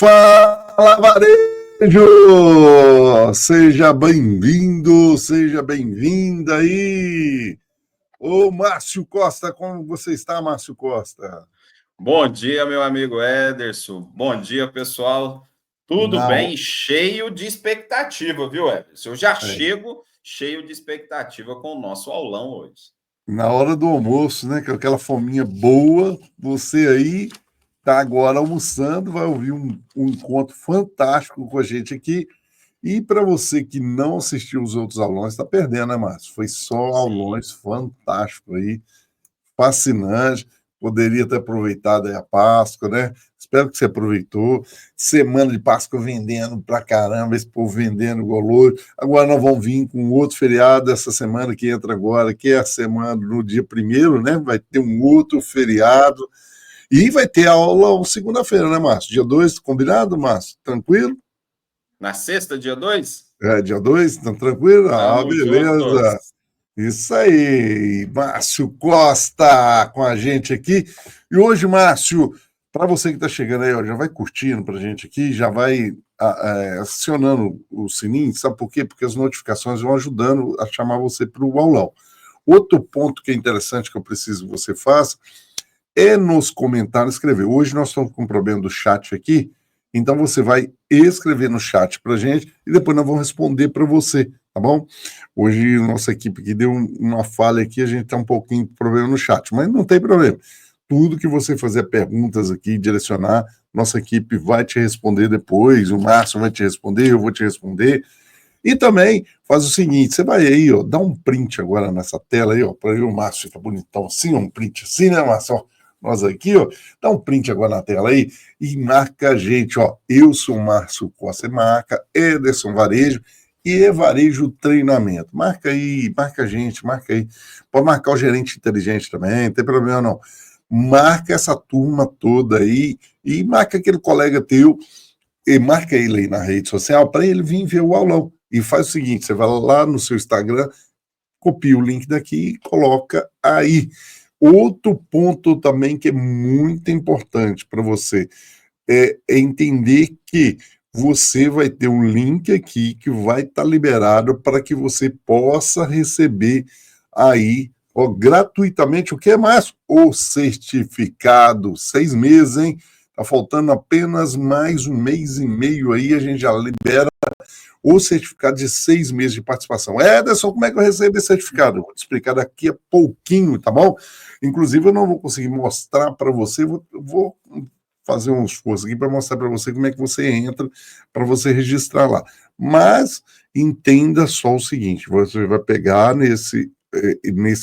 Fala, Varejo! Seja bem-vindo, seja bem-vinda aí! Ô, Márcio Costa, como você está, Márcio Costa? Bom dia, meu amigo Ederson. Bom dia, pessoal. Tudo Na, bem? Cheio de expectativa, viu, Ederson? Eu já é, chego cheio de expectativa com o nosso aulão hoje. na hora do almoço, né? Com aquela fominha boa, você aí está agora almoçando, vai ouvir um encontro fantástico com a gente aqui. E para você que não assistiu os outros aulões, está perdendo, né, Márcio? Foi só Sim. aulões fantástico aí, fascinante. Poderia ter aproveitado aí a Páscoa, né? Espero que você aproveitou. Semana de Páscoa vendendo pra caramba, esse povo vendendo igual louco. Agora nós vamos vir com outro feriado essa semana que entra agora, que é a semana no dia primeiro, né? Vai ter um outro feriado. E vai ter aula segunda-feira, né, Márcio? Dia 2, combinado, Márcio? Tranquilo? Na sexta, dia 2, É, dia 2, tá tranquilo? Ah, tamo juntos. beleza. Isso aí, Márcio Costa com a gente aqui. E hoje, Márcio, para você que está chegando aí, ó, já vai curtindo para a gente aqui, já vai acionando o sininho, sabe por quê? Porque as notificações vão ajudando a chamar você para o aulão. Outro ponto que é interessante que eu preciso que você faça é nos comentários escrever. Hoje nós estamos com um problema do chat aqui, então você vai escrever no chat para a gente e depois nós vamos responder para você, tá bom? Hoje nossa equipe aqui deu uma falha aqui, a gente está um pouquinho com problema no chat, mas não tem problema. Tudo que você fazer perguntas aqui, direcionar, nossa equipe vai te responder depois, o Márcio vai te responder, eu vou te responder. E também faz o seguinte, você vai aí, ó, dá um print agora nessa tela aí, ó, para o Márcio ficar bonitão assim, um print assim, né, Márcio? Ó, nós aqui, ó, dá um print agora na tela aí e marca a gente, ó. Eu sou o Márcio Costa, marca Ederson Varejo e é Varejo Treinamento. Marca aí, marca a gente, marca aí. Pode marcar o gerente inteligente também, não tem problema não. Marca essa turma toda aí e marca aquele colega teu e marca ele aí na rede social para ele vir ver o aulão. E faz o seguinte: você vai lá no seu Instagram, copia o link daqui e coloca aí. Outro ponto também que é muito importante para você é entender que você vai ter um link aqui que vai estar liberado para que você possa receber aí, ó, gratuitamente, o que é mais? O certificado, 6 meses, hein? Tá faltando apenas mais um mês e meio aí, a gente já libera o certificado de 6 meses de participação. Ederson, como é que eu recebo esse certificado? Eu vou te explicar daqui a pouquinho, tá bom? Inclusive, eu não vou conseguir mostrar para você, vou fazer um esforço aqui para mostrar para você como é que você entra para você registrar lá. Mas entenda só o seguinte: você vai pegar nesse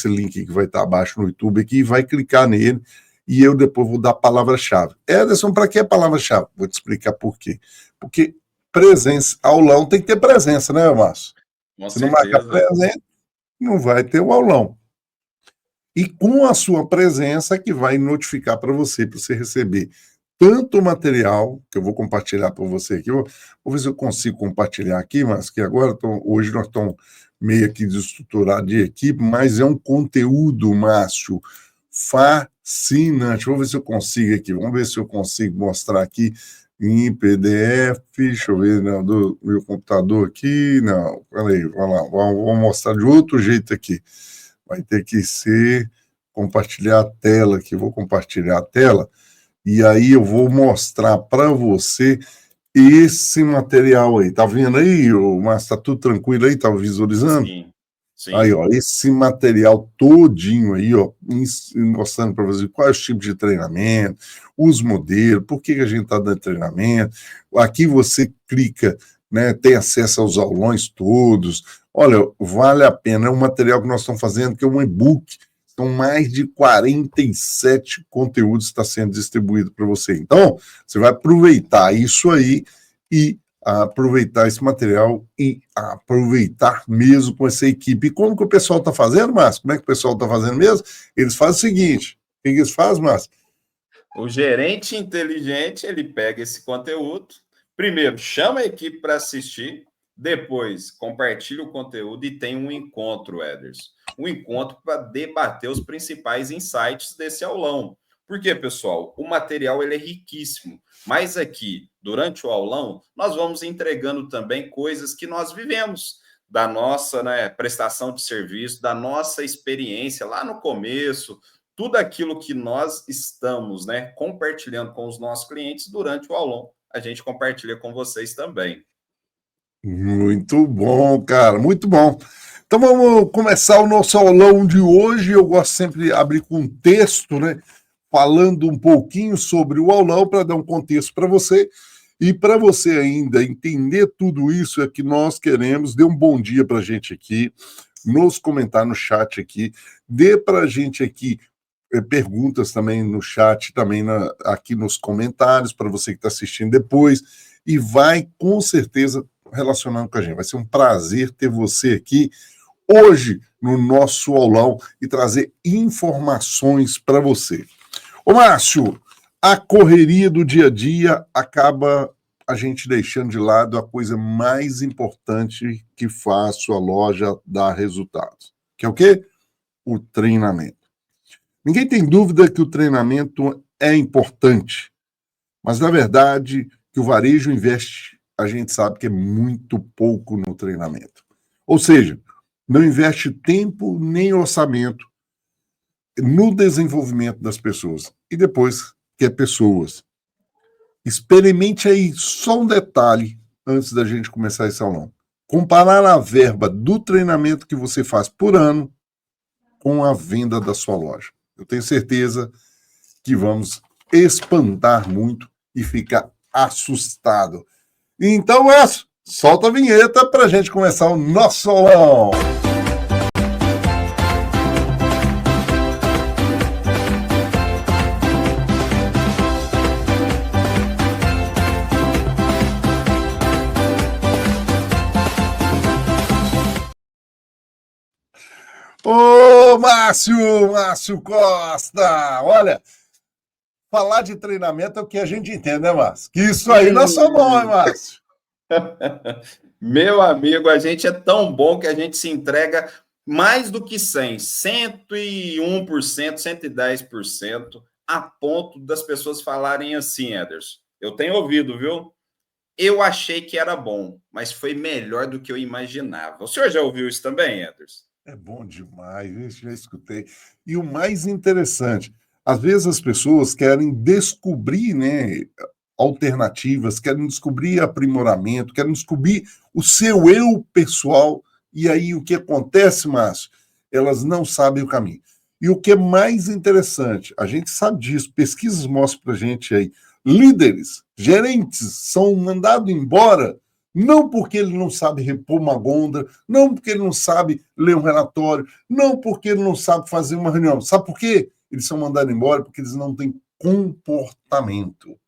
link que vai estar abaixo no YouTube aqui e vai clicar nele. E eu depois vou dar a palavra-chave. Ederson, para que a palavra-chave? Vou te explicar por quê. Porque presença, aulão tem que ter presença, né, Márcio? Com Se não marcar certeza. presença, não vai ter o aulão. E com a sua presença que vai notificar para você receber tanto o material que eu vou compartilhar para você aqui. Vou ver se eu consigo compartilhar aqui, mas que agora hoje nós estamos meio aqui desestruturados de equipe, mas é um conteúdo, Márcio, fascinante. Vou ver se eu consigo aqui. Vamos ver se eu consigo mostrar aqui em PDF. Deixa eu ver, não, do meu computador aqui. Não, peraí, vamos lá. Vamos mostrar de outro jeito aqui. Vai ter que ser compartilhar a tela aqui. Vou compartilhar a tela e aí eu vou mostrar para você esse material aí. Tá vendo aí, mas tá tudo tranquilo aí? Tá visualizando? Sim. Aí, Sim. ó, esse material todinho aí, ó, mostrando para você quais os tipos de treinamento, os modelos, por que a gente está dando treinamento. Aqui você clica, né, tem acesso aos aulões todos. Olha, vale a pena. É um material que nós estamos fazendo, que é um e-book. São mais de 47 conteúdos que está sendo distribuído para você. Então, você vai aproveitar isso aí e aproveitar esse material e aproveitar mesmo com essa equipe. E como que o pessoal está fazendo, Márcio? Como é que o pessoal está fazendo mesmo? Eles fazem o seguinte: o que eles fazem, Márcio? O gerente inteligente, ele pega esse conteúdo, primeiro chama a equipe para assistir, depois compartilha o conteúdo e tem um encontro, Ederson. Um encontro para debater os principais insights desse aulão. Por quê, pessoal? O material ele é riquíssimo, mas aqui, durante o aulão, nós vamos entregando também coisas que nós vivemos, da nossa, né, prestação de serviço, da nossa experiência lá no começo, tudo aquilo que nós estamos, né, compartilhando com os nossos clientes durante o aulão, a gente compartilha com vocês também. Muito bom, cara, muito bom. Então vamos começar o nosso aulão de hoje. Eu gosto sempre de abrir com um texto, né? Falando um pouquinho sobre o aulão para dar um contexto para você. E para você ainda entender tudo isso, é que nós queremos, dê um bom dia para a gente aqui, nos comentar no chat aqui, dê para a gente aqui perguntas também no chat, também aqui nos comentários, para você que está assistindo depois, e vai com certeza relacionando com a gente. Vai ser um prazer ter você aqui hoje no nosso aulão e trazer informações para você. Ô Márcio, a correria do dia a dia acaba a gente deixando de lado a coisa mais importante que faz sua loja dar resultados. Que é o quê? O treinamento. Ninguém tem dúvida que o treinamento é importante, mas na verdade que o varejo investe, a gente sabe que é muito pouco no treinamento. Ou seja, não investe tempo nem orçamento no desenvolvimento das pessoas. E depois quer pessoas. Experimente aí só um detalhe antes da gente começar esse aulão. Comparar a verba do treinamento que você faz por ano com a venda da sua loja. Eu tenho certeza que vamos espantar muito e ficar assustado. Então, solta a vinheta para a gente começar o nosso aulão. Ô, Márcio Costa, olha, falar de treinamento é o que a gente entende, né, Márcio? Que isso aí nós somos bons, hein, Márcio? Meu amigo, a gente é tão bom que a gente se entrega mais do que 100, 101%, 110%, a ponto das pessoas falarem assim, Ederson, eu tenho ouvido, viu? Eu achei que era bom, mas foi melhor do que eu imaginava. O senhor já ouviu isso também, Ederson? É bom demais, isso já escutei. E o mais interessante, às vezes as pessoas querem descobrir, né, alternativas, querem descobrir aprimoramento, querem descobrir o seu eu pessoal. E aí o que acontece, Márcio? Elas não sabem o caminho. E o que é mais interessante, a gente sabe disso, pesquisas mostram para a gente aí, líderes, gerentes são mandados embora não porque ele não sabe repor uma gonda, não porque ele não sabe ler um relatório, não porque ele não sabe fazer uma reunião. Sabe por quê? Eles são mandados embora porque eles não têm comportamento.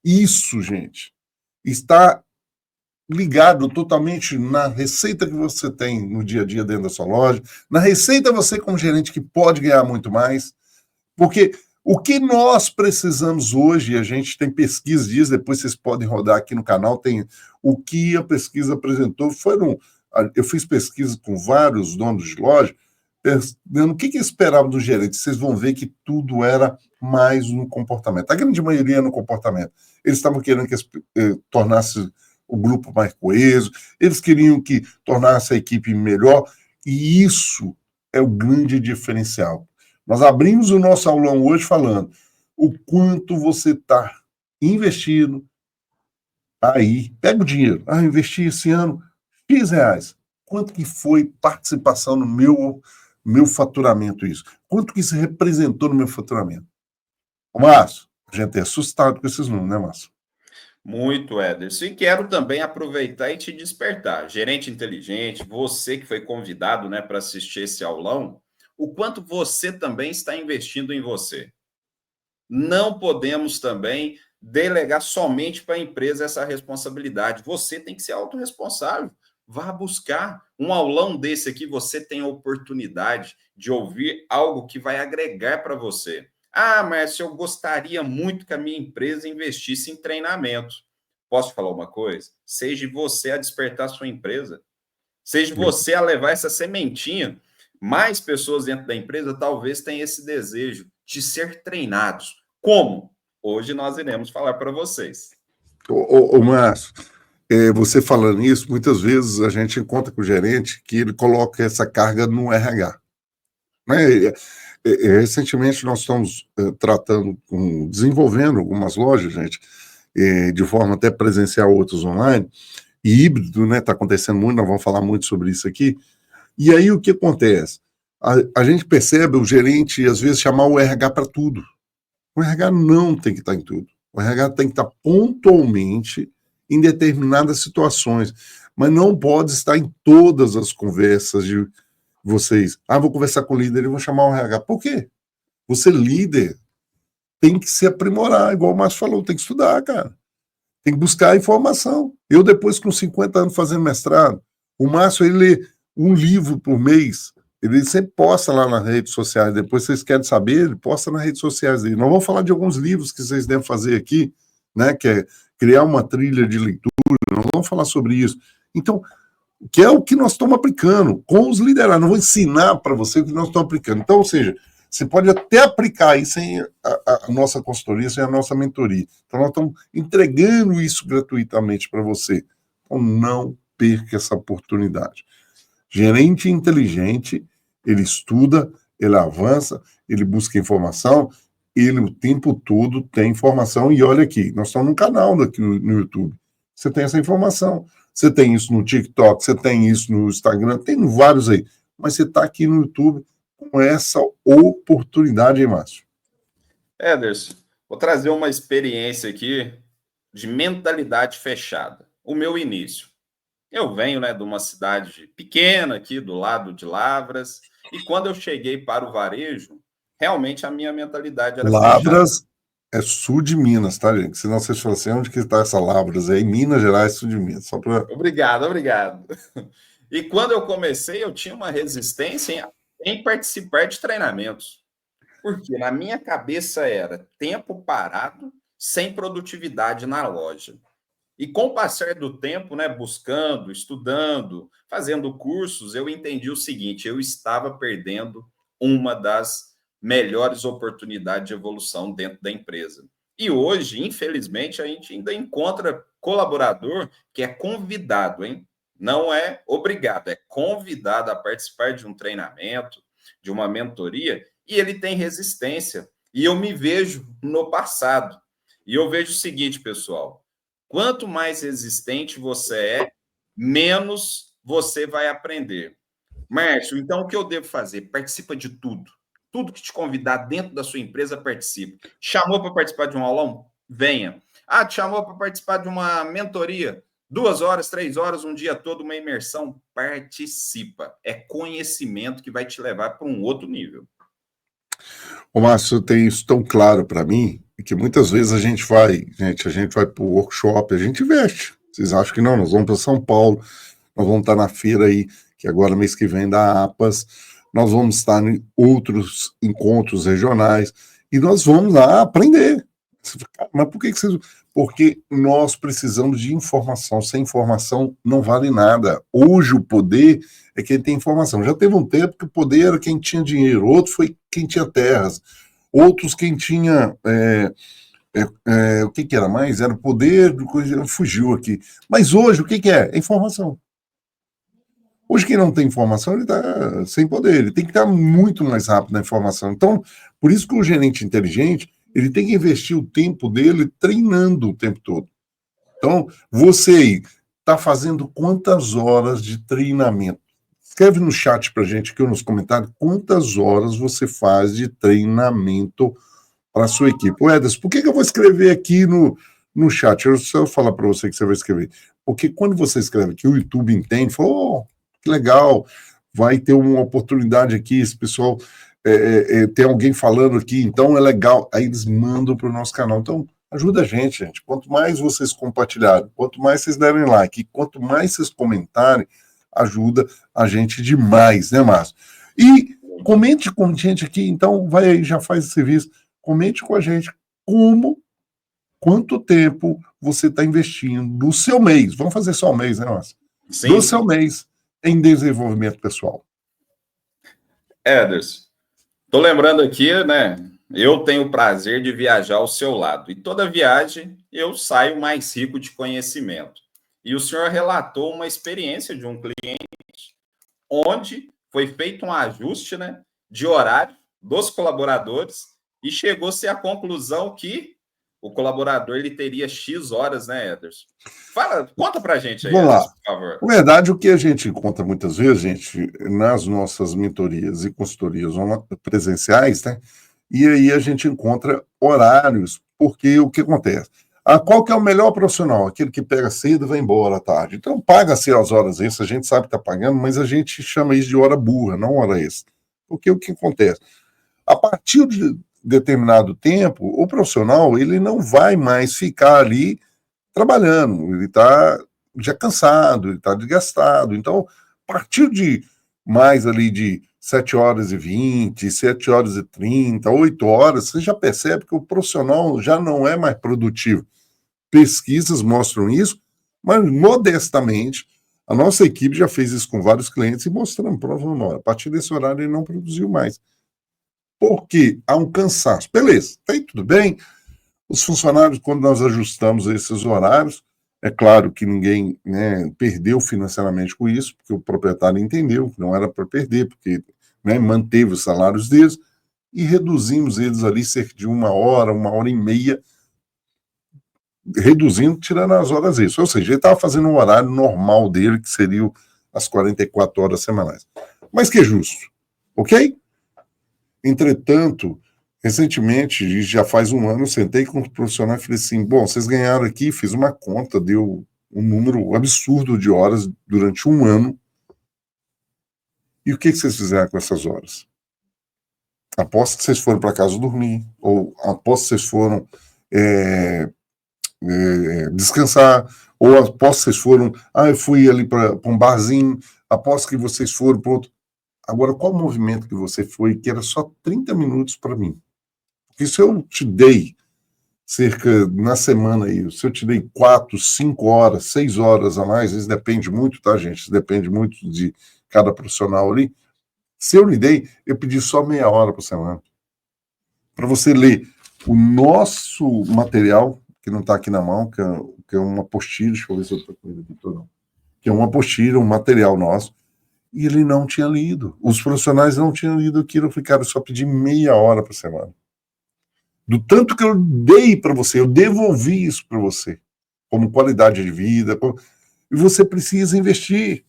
Isso, gente, está ligado totalmente na receita que você tem no dia a dia dentro da sua loja, na receita você como gerente que pode ganhar muito mais, porque o que nós precisamos hoje, a gente tem pesquisa disso, depois vocês podem rodar aqui no canal, tem o que a pesquisa apresentou, eu fiz pesquisa com vários donos de loja, o que esperavam do gerente, vocês vão ver que tudo era mais no comportamento, a grande maioria no comportamento. Eles estavam querendo que tornasse o grupo mais coeso, eles queriam que tornasse a equipe melhor, e isso é o grande diferencial. Nós abrimos o nosso aulão hoje falando o quanto você está investindo aí. Pega o dinheiro. Investi esse ano X reais. Quanto que foi participação no meu faturamento isso? Quanto que isso representou no meu faturamento? Márcio, a gente é assustado com esses números, né, Márcio? Muito, Ederson. E quero também aproveitar e te despertar. Gerente inteligente, você que foi convidado, né, para assistir esse aulão, o quanto você também está investindo em você. Não podemos também delegar somente para a empresa essa responsabilidade. Você tem que ser autorresponsável. Vá buscar um aulão desse aqui, você tem a oportunidade de ouvir algo que vai agregar para você. Mas eu gostaria muito que a minha empresa investisse em treinamento. Posso falar uma coisa? Seja você a despertar a sua empresa. Seja você a levar essa sementinha. Mais pessoas dentro da empresa talvez tenham esse desejo de ser treinados. Como? Hoje nós iremos falar para vocês. Márcio, você falando isso, muitas vezes a gente encontra com o gerente que ele coloca essa carga no RH. Né? Recentemente nós estamos desenvolvendo algumas lojas, gente, de forma até presencial, outras online, e híbrido, né? Está acontecendo muito, nós vamos falar muito sobre isso aqui. E aí o que acontece? A gente percebe o gerente, às vezes, chamar o RH para tudo. O RH não tem que estar em tudo. O RH tem que estar pontualmente em determinadas situações, mas não pode estar em todas as conversas de vocês. Vou conversar com o líder e vou chamar o RH. Por quê? Você, líder, tem que se aprimorar, igual o Márcio falou, tem que estudar, cara. Tem que buscar informação. Eu, depois, com 50 anos fazendo mestrado, o Márcio, ele lê um livro por mês. Ele sempre posta lá nas redes sociais. Depois, vocês querem saber, ele posta nas redes sociais dele. Nós vamos falar de alguns livros que vocês devem fazer aqui, né? Que é criar uma trilha de leitura. Nós vamos falar sobre isso. Então, que é o que nós estamos aplicando com os liderados. Não vou ensinar para você o que nós estamos aplicando. Então, ou seja, você pode até aplicar isso sem a nossa consultoria, sem a nossa mentoria. Então, nós estamos entregando isso gratuitamente para você. Então, não perca essa oportunidade. Gerente inteligente, ele estuda, ele avança, ele busca informação, ele o tempo todo tem informação. E olha aqui, nós estamos num canal aqui no YouTube. Você tem essa informação. Você tem isso no TikTok, você tem isso no Instagram, tem vários aí. Mas você está aqui no YouTube com essa oportunidade, hein, Márcio? Ederson, vou trazer uma experiência aqui de mentalidade fechada. O meu início. Eu venho, né, de uma cidade pequena aqui do lado de Lavras, e quando eu cheguei para o varejo, realmente a minha mentalidade era Lavras fechada. é sul de Minas, tá, gente? Senão vocês falam assim, onde que está essa Lavras? É em Minas Gerais, sul de Minas. Só pra... Obrigado, obrigado. E quando eu comecei, eu tinha uma resistência em participar de treinamentos. Porque na minha cabeça era tempo parado, sem produtividade na loja. E com o passar do tempo, né, buscando, estudando, fazendo cursos, eu entendi o seguinte: eu estava perdendo uma das melhores oportunidades de evolução dentro da empresa. E hoje, infelizmente, a gente ainda encontra colaborador que é convidado, hein? Não é obrigado, é convidado a participar de um treinamento, de uma mentoria, e ele tem resistência. E eu me vejo no passado. E eu vejo o seguinte, pessoal: quanto mais resistente você é, menos você vai aprender. Márcio, então o que eu devo fazer? Participa de tudo. Tudo que te convidar dentro da sua empresa, participe. Chamou para participar de um aulão? Venha. Te chamou para participar de uma mentoria? 2 horas, 3 horas, um dia todo, uma imersão? Participa. É conhecimento que vai te levar para um outro nível. O Márcio tem isso tão claro para mim, que muitas vezes a gente vai para o workshop, a gente investe. Vocês acham que não? Nós vamos para São Paulo, nós vamos estar na feira aí, que agora mês que vem da APAS, nós vamos estar em outros encontros regionais, e nós vamos lá aprender. Mas por que vocês... Porque nós precisamos de informação. Sem informação não vale nada. Hoje o poder é quem tem informação. Já teve um tempo que o poder era quem tinha dinheiro, outro foi quem tinha terras, outros quem tinha... o que era mais? Era o poder, fugiu aqui. Mas hoje o que é? É informação. Hoje quem não tem informação, ele está sem poder, ele tem que estar muito mais rápido na informação. Então, por isso que o gerente inteligente, ele tem que investir o tempo dele treinando o tempo todo. Então, você está fazendo quantas horas de treinamento? Escreve no chat para a gente aqui, nos comentários, quantas horas você faz de treinamento para a sua equipe. Ederson, por que eu vou escrever aqui no chat? Eu só falar para você que você vai escrever. Porque quando você escreve aqui, o YouTube entende, fala, que legal, vai ter uma oportunidade aqui, esse pessoal tem alguém falando aqui, então é legal. Aí eles mandam para o nosso canal. Então, ajuda a gente. Quanto mais vocês compartilharem, quanto mais vocês derem like, quanto mais vocês comentarem, ajuda a gente demais, né, Márcio? E comente com a gente aqui, então, vai aí, já faz esse serviço, comente com a gente quanto tempo você está investindo do seu mês. Vamos fazer só um mês, né, Márcio? Do seu mês em desenvolvimento pessoal. Ederson, estou lembrando aqui, né, Eu tenho o prazer de viajar ao seu lado e toda viagem eu saio mais rico de conhecimento. E o senhor relatou uma experiência de um cliente onde foi feito um ajuste, né, de horário dos colaboradores e chegou-se à conclusão que o colaborador ele teria X horas, né, Ederson? Fala, conta pra gente aí, Vamos lá. Ederson, por favor. Na verdade, o que a gente encontra muitas vezes, gente, nas nossas mentorias e consultorias presenciais, né? E aí a gente encontra horários, porque o que acontece? Qual que é o melhor profissional? Aquele que pega cedo e vai embora à tarde. Então, paga-se as horas extras, a gente sabe que está pagando, mas a gente chama isso de hora burra, não hora extra. Porque o que acontece? A partir de determinado tempo, o profissional ele não vai mais ficar ali trabalhando, ele está já cansado, ele está desgastado. Então, a partir de mais ali de 7h20, 7h30, 8 horas, você já percebe que o profissional já não é mais produtivo. Pesquisas mostram isso, mas modestamente, a nossa equipe já fez isso com vários clientes e mostrando, provando, a partir desse horário ele não produziu mais. Porque há um cansaço. Beleza, tem tudo bem. Os funcionários, quando nós ajustamos esses horários, é claro que ninguém, né, perdeu financeiramente com isso, porque o proprietário entendeu que não era para perder, porque, né, manteve os salários deles, e reduzimos eles ali cerca de 1 hora e meia, reduzindo, tirando as horas extras. Ou seja, ele estava fazendo um horário normal dele, que seria as 44 horas semanais. Mas que é justo, ok? Entretanto, recentemente, já faz um ano, eu sentei com os profissionais e falei assim, bom, vocês ganharam aqui, fiz uma conta, deu um número absurdo de horas durante um ano. E o que vocês fizeram com essas horas? Aposto que vocês foram para casa dormir, ou aposto que vocês foram descansar, ou aposto que vocês foram, eu fui ali para um barzinho, aposto que vocês foram para outro. Agora, qual movimento que você foi que era só 30 minutos para mim? Porque se eu te dei cerca, na semana aí, se eu te dei 4, 5 horas, 6 horas a mais, isso depende muito, tá, gente? Isso depende muito de cada profissional ali. Se eu lhe dei, eu pedi só meia hora por semana. Para você ler o nosso material, que não está aqui na mão, que é uma apostila, deixa eu ver se eu estou com ele aqui, não. Que é uma apostila, um material nosso, e ele não tinha lido. Os profissionais não tinham lido aquilo. Eu falei, cara, eu só pedi meia hora por semana. Do tanto que eu dei para você, eu devolvi isso para você, como qualidade de vida, e você precisa investir.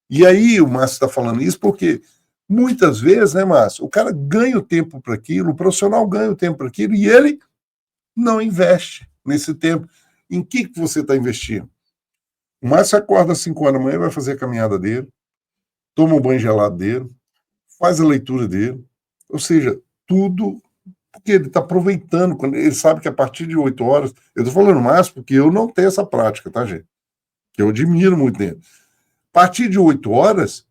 E aí o Márcio está falando isso porque muitas vezes, né, Márcio, o cara ganha o tempo para aquilo, o profissional ganha o tempo para aquilo, e ele não investe nesse tempo. Em que você está investindo? O Márcio acorda às 5 horas da manhã, vai fazer a caminhada dele, toma o banho gelado dele, faz a leitura dele, ou seja, tudo porque ele está aproveitando, quando ele sabe que a partir de 8 horas, eu estou falando mais porque eu não tenho essa prática, tá, gente? Que eu admiro muito dele. A partir de 8 horas,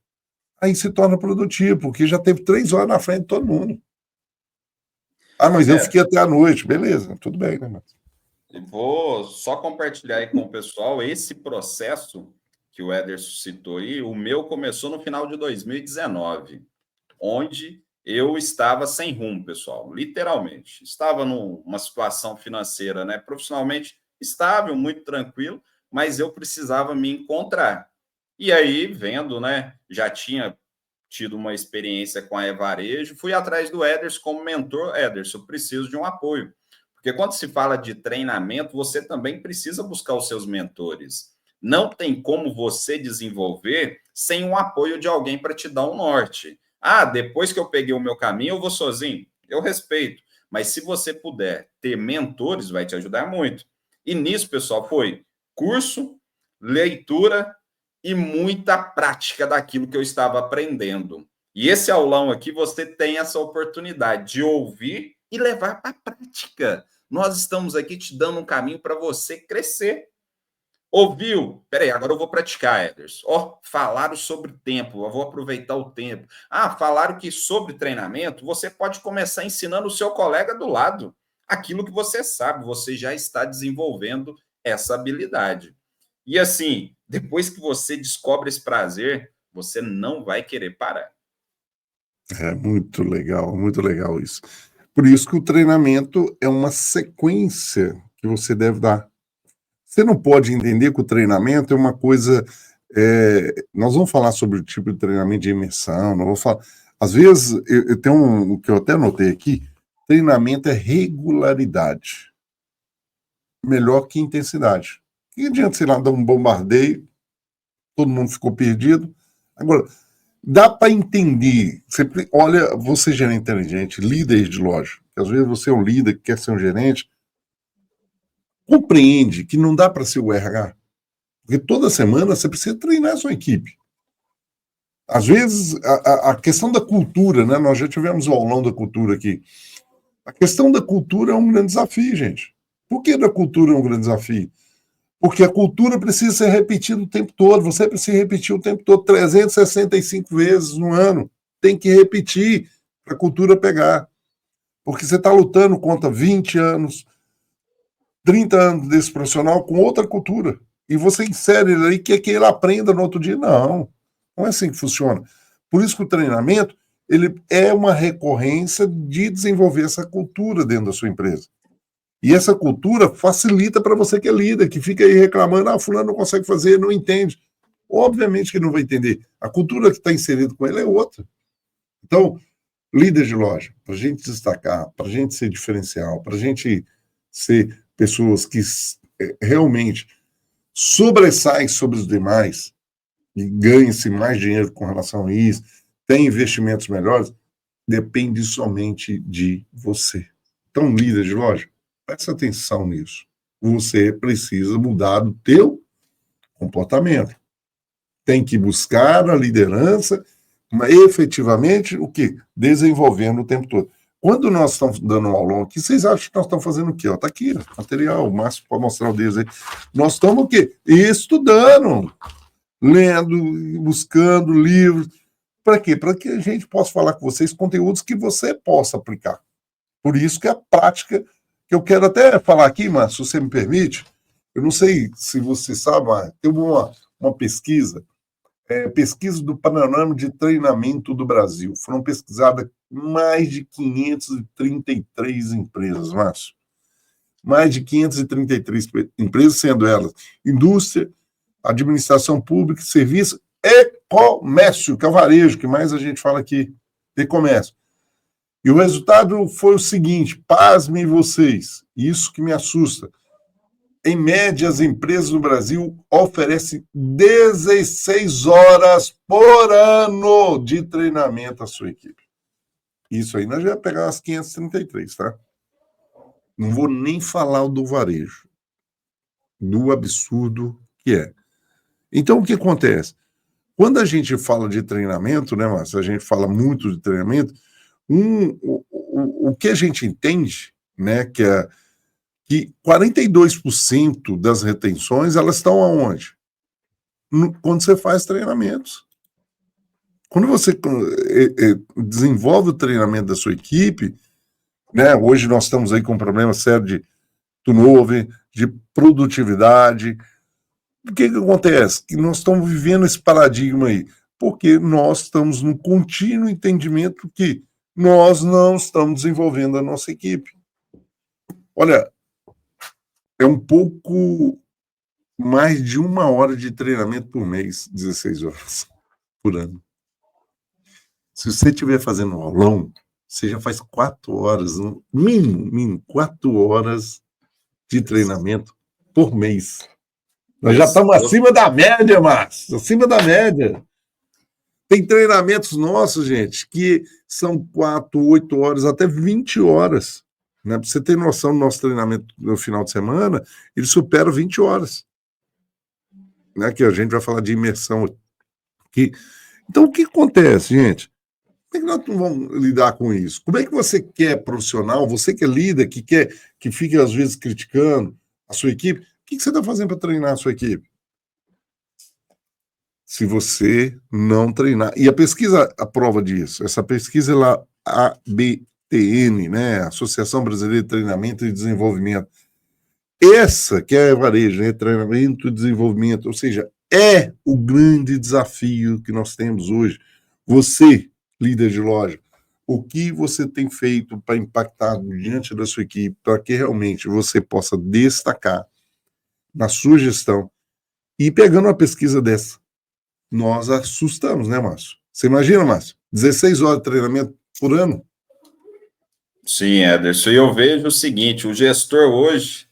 aí se torna produtivo, porque já teve 3 horas na frente de todo mundo. Mas eu fiquei até a noite, beleza, tudo bem, né, Marcos? Vou só compartilhar aí com o pessoal esse processo que o Ederson citou aí. O meu começou no final de 2019, onde eu estava sem rumo, pessoal, literalmente. Estava numa situação financeira, né, profissionalmente estável, muito tranquilo, mas eu precisava me encontrar. E aí, vendo, né, já tinha tido uma experiência com a Evarejo, fui atrás do Ederson como mentor. Ederson, eu preciso de um apoio. Porque quando se fala de treinamento, você também precisa buscar os seus mentores. Não tem como você desenvolver sem o apoio de alguém para te dar um norte. Depois que eu peguei o meu caminho, eu vou sozinho. Eu respeito. Mas se você puder ter mentores, vai te ajudar muito. E nisso, pessoal, foi curso, leitura e muita prática daquilo que eu estava aprendendo. E esse aulão aqui, você tem essa oportunidade de ouvir e levar para a prática. Nós estamos aqui te dando um caminho para você crescer. Ouviu? Peraí, agora eu vou praticar, Ederson. Falaram sobre tempo, eu vou aproveitar o tempo. Falaram que sobre treinamento, você pode começar ensinando o seu colega do lado. Aquilo que você sabe, você já está desenvolvendo essa habilidade. E assim, depois que você descobre esse prazer, você não vai querer parar. É muito legal isso. Por isso que o treinamento é uma sequência que você deve dar. Você não pode entender que o treinamento é uma coisa. Nós vamos falar sobre o tipo de treinamento de imersão, não vou falar. Às vezes, eu tenho um que eu até anotei aqui: treinamento é regularidade. Melhor que intensidade. Que adianta, sei lá, dar um bombardeio, todo mundo ficou perdido. Agora, dá para entender. Olha, você gerente inteligente, líder de loja, que às vezes você é um líder que quer ser um gerente, compreende que não dá para ser o RH. Porque toda semana você precisa treinar a sua equipe. Às vezes, a questão da cultura, né? Nós já tivemos o aulão da cultura aqui. A questão da cultura é um grande desafio, gente. Por que da cultura é um grande desafio? Porque a cultura precisa ser repetida o tempo todo. Você precisa repetir o tempo todo, 365 vezes no ano. Tem que repetir para a cultura pegar. Porque você está lutando contra 20 anos, 30 anos desse profissional com outra cultura. E você insere ele aí que ele aprenda no outro dia. Não é assim que funciona. Por isso que o treinamento ele é uma recorrência de desenvolver essa cultura dentro da sua empresa. E essa cultura facilita para você que é líder, que fica aí reclamando, fulano não consegue fazer, não entende. Obviamente que não vai entender. A cultura que está inserida com ele é outra. Então, líder de loja, para a gente destacar, para a gente ser diferencial, para a gente ser pessoas que realmente sobressaem sobre os demais e ganhem-se mais dinheiro com relação a isso, tem investimentos melhores, depende somente de você. Então, líder de loja, presta atenção nisso. Você precisa mudar o teu comportamento. Tem que buscar a liderança, mas efetivamente o quê? Desenvolvendo o tempo todo. Quando nós estamos dando um aulão aqui, vocês acham que nós estamos fazendo o quê? Está aqui, material, o Márcio pode mostrar o deles aí. Nós estamos o quê? Estudando, lendo, buscando livros. Para quê? Para que a gente possa falar com vocês conteúdos que você possa aplicar. Por isso que a prática, que eu quero até falar aqui, Márcio, se você me permite, eu não sei se você sabe, mas tem uma pesquisa, pesquisa do Panorama de Treinamento do Brasil. Foram pesquisadas mais de 533 empresas, Márcio. Mais de 533 empresas, sendo elas indústria, administração pública, serviço e comércio, que é o varejo, que mais a gente fala aqui, de comércio. E o resultado foi o seguinte, pasmem vocês, isso que me assusta. Em média, as empresas no Brasil oferecem 16 horas por ano de treinamento à sua equipe. Isso aí nós já vamos pegar as 533, tá? Não vou nem falar do varejo, do absurdo que é. Então, o que acontece? Quando a gente fala de treinamento, né, Márcio? A gente fala muito de treinamento, o que a gente entende, né, que 42% das retenções, elas estão aonde? Quando você faz treinamentos. Quando você desenvolve o treinamento da sua equipe, né, hoje nós estamos aí com um problema sério de turnover, de produtividade. O que acontece? Que nós estamos vivendo esse paradigma aí, porque nós estamos no contínuo entendimento que nós não estamos desenvolvendo a nossa equipe. Olha, é um pouco mais de 1 hora de treinamento por mês, 16 horas por ano. Se você estiver fazendo um aulão, você já faz 4 horas, mínimo 4 horas de treinamento por mês. Nós já estamos acima da média, Márcio, acima da média. Tem treinamentos nossos, gente, que são 4, 8 horas, até 20 horas. Né? Para você ter noção do nosso treinamento no final de semana, ele supera 20 horas. Né? Que a gente vai falar de imersão aqui. Então, o que acontece, gente? Como é que nós vamos lidar com isso? Como é que você quer profissional, você que é líder, que fica às vezes criticando a sua equipe, o que você está fazendo para treinar a sua equipe? Se você não treinar. E a pesquisa, a prova disso, essa pesquisa lá, ABTN, né? Associação Brasileira de Treinamento e Desenvolvimento. Essa que é varejo, né? Treinamento e desenvolvimento, ou seja, é o grande desafio que nós temos hoje. Você, líder de loja, o que você tem feito para impactar diante da sua equipe, para que realmente você possa destacar na sua gestão. E pegando uma pesquisa dessa, nós assustamos, né, Márcio? Você imagina, Márcio? 16 horas de treinamento por ano? Sim, Ederson. E eu vejo o seguinte: o gestor hoje,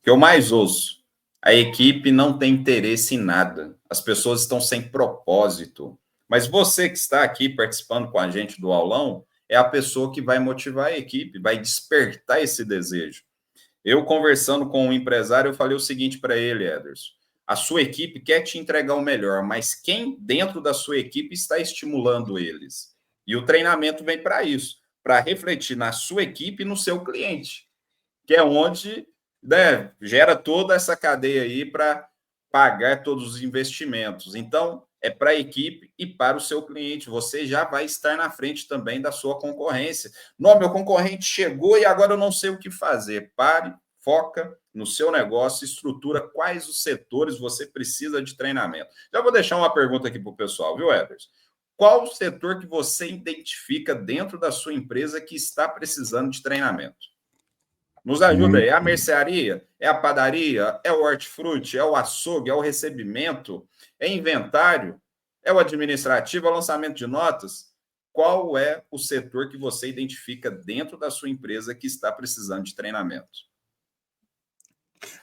que eu mais ouço, a equipe não tem interesse em nada. As pessoas estão sem propósito. Mas você que está aqui participando com a gente do aulão é a pessoa que vai motivar a equipe, vai despertar esse desejo. Eu conversando com um empresário, eu falei o seguinte para ele, Ederson: a sua equipe quer te entregar o melhor, mas quem dentro da sua equipe está estimulando eles? E o treinamento vem para isso, para refletir na sua equipe e no seu cliente, que é onde, né, gera toda essa cadeia aí para pagar todos os investimentos. Então, é para a equipe e para o seu cliente. Você já vai estar na frente também da sua concorrência. Não, meu concorrente chegou e agora eu não sei o que fazer. Pare, foca no seu negócio, estrutura quais os setores você precisa de treinamento. Já vou deixar uma pergunta aqui para o pessoal, viu, Ederson? Qual o setor que você identifica dentro da sua empresa que está precisando de treinamento? Nos ajuda aí. É a mercearia? É a padaria? É o hortifruti? É o açougue? É o recebimento? É inventário? É o administrativo? É o lançamento de notas? Qual é o setor que você identifica dentro da sua empresa que está precisando de treinamento?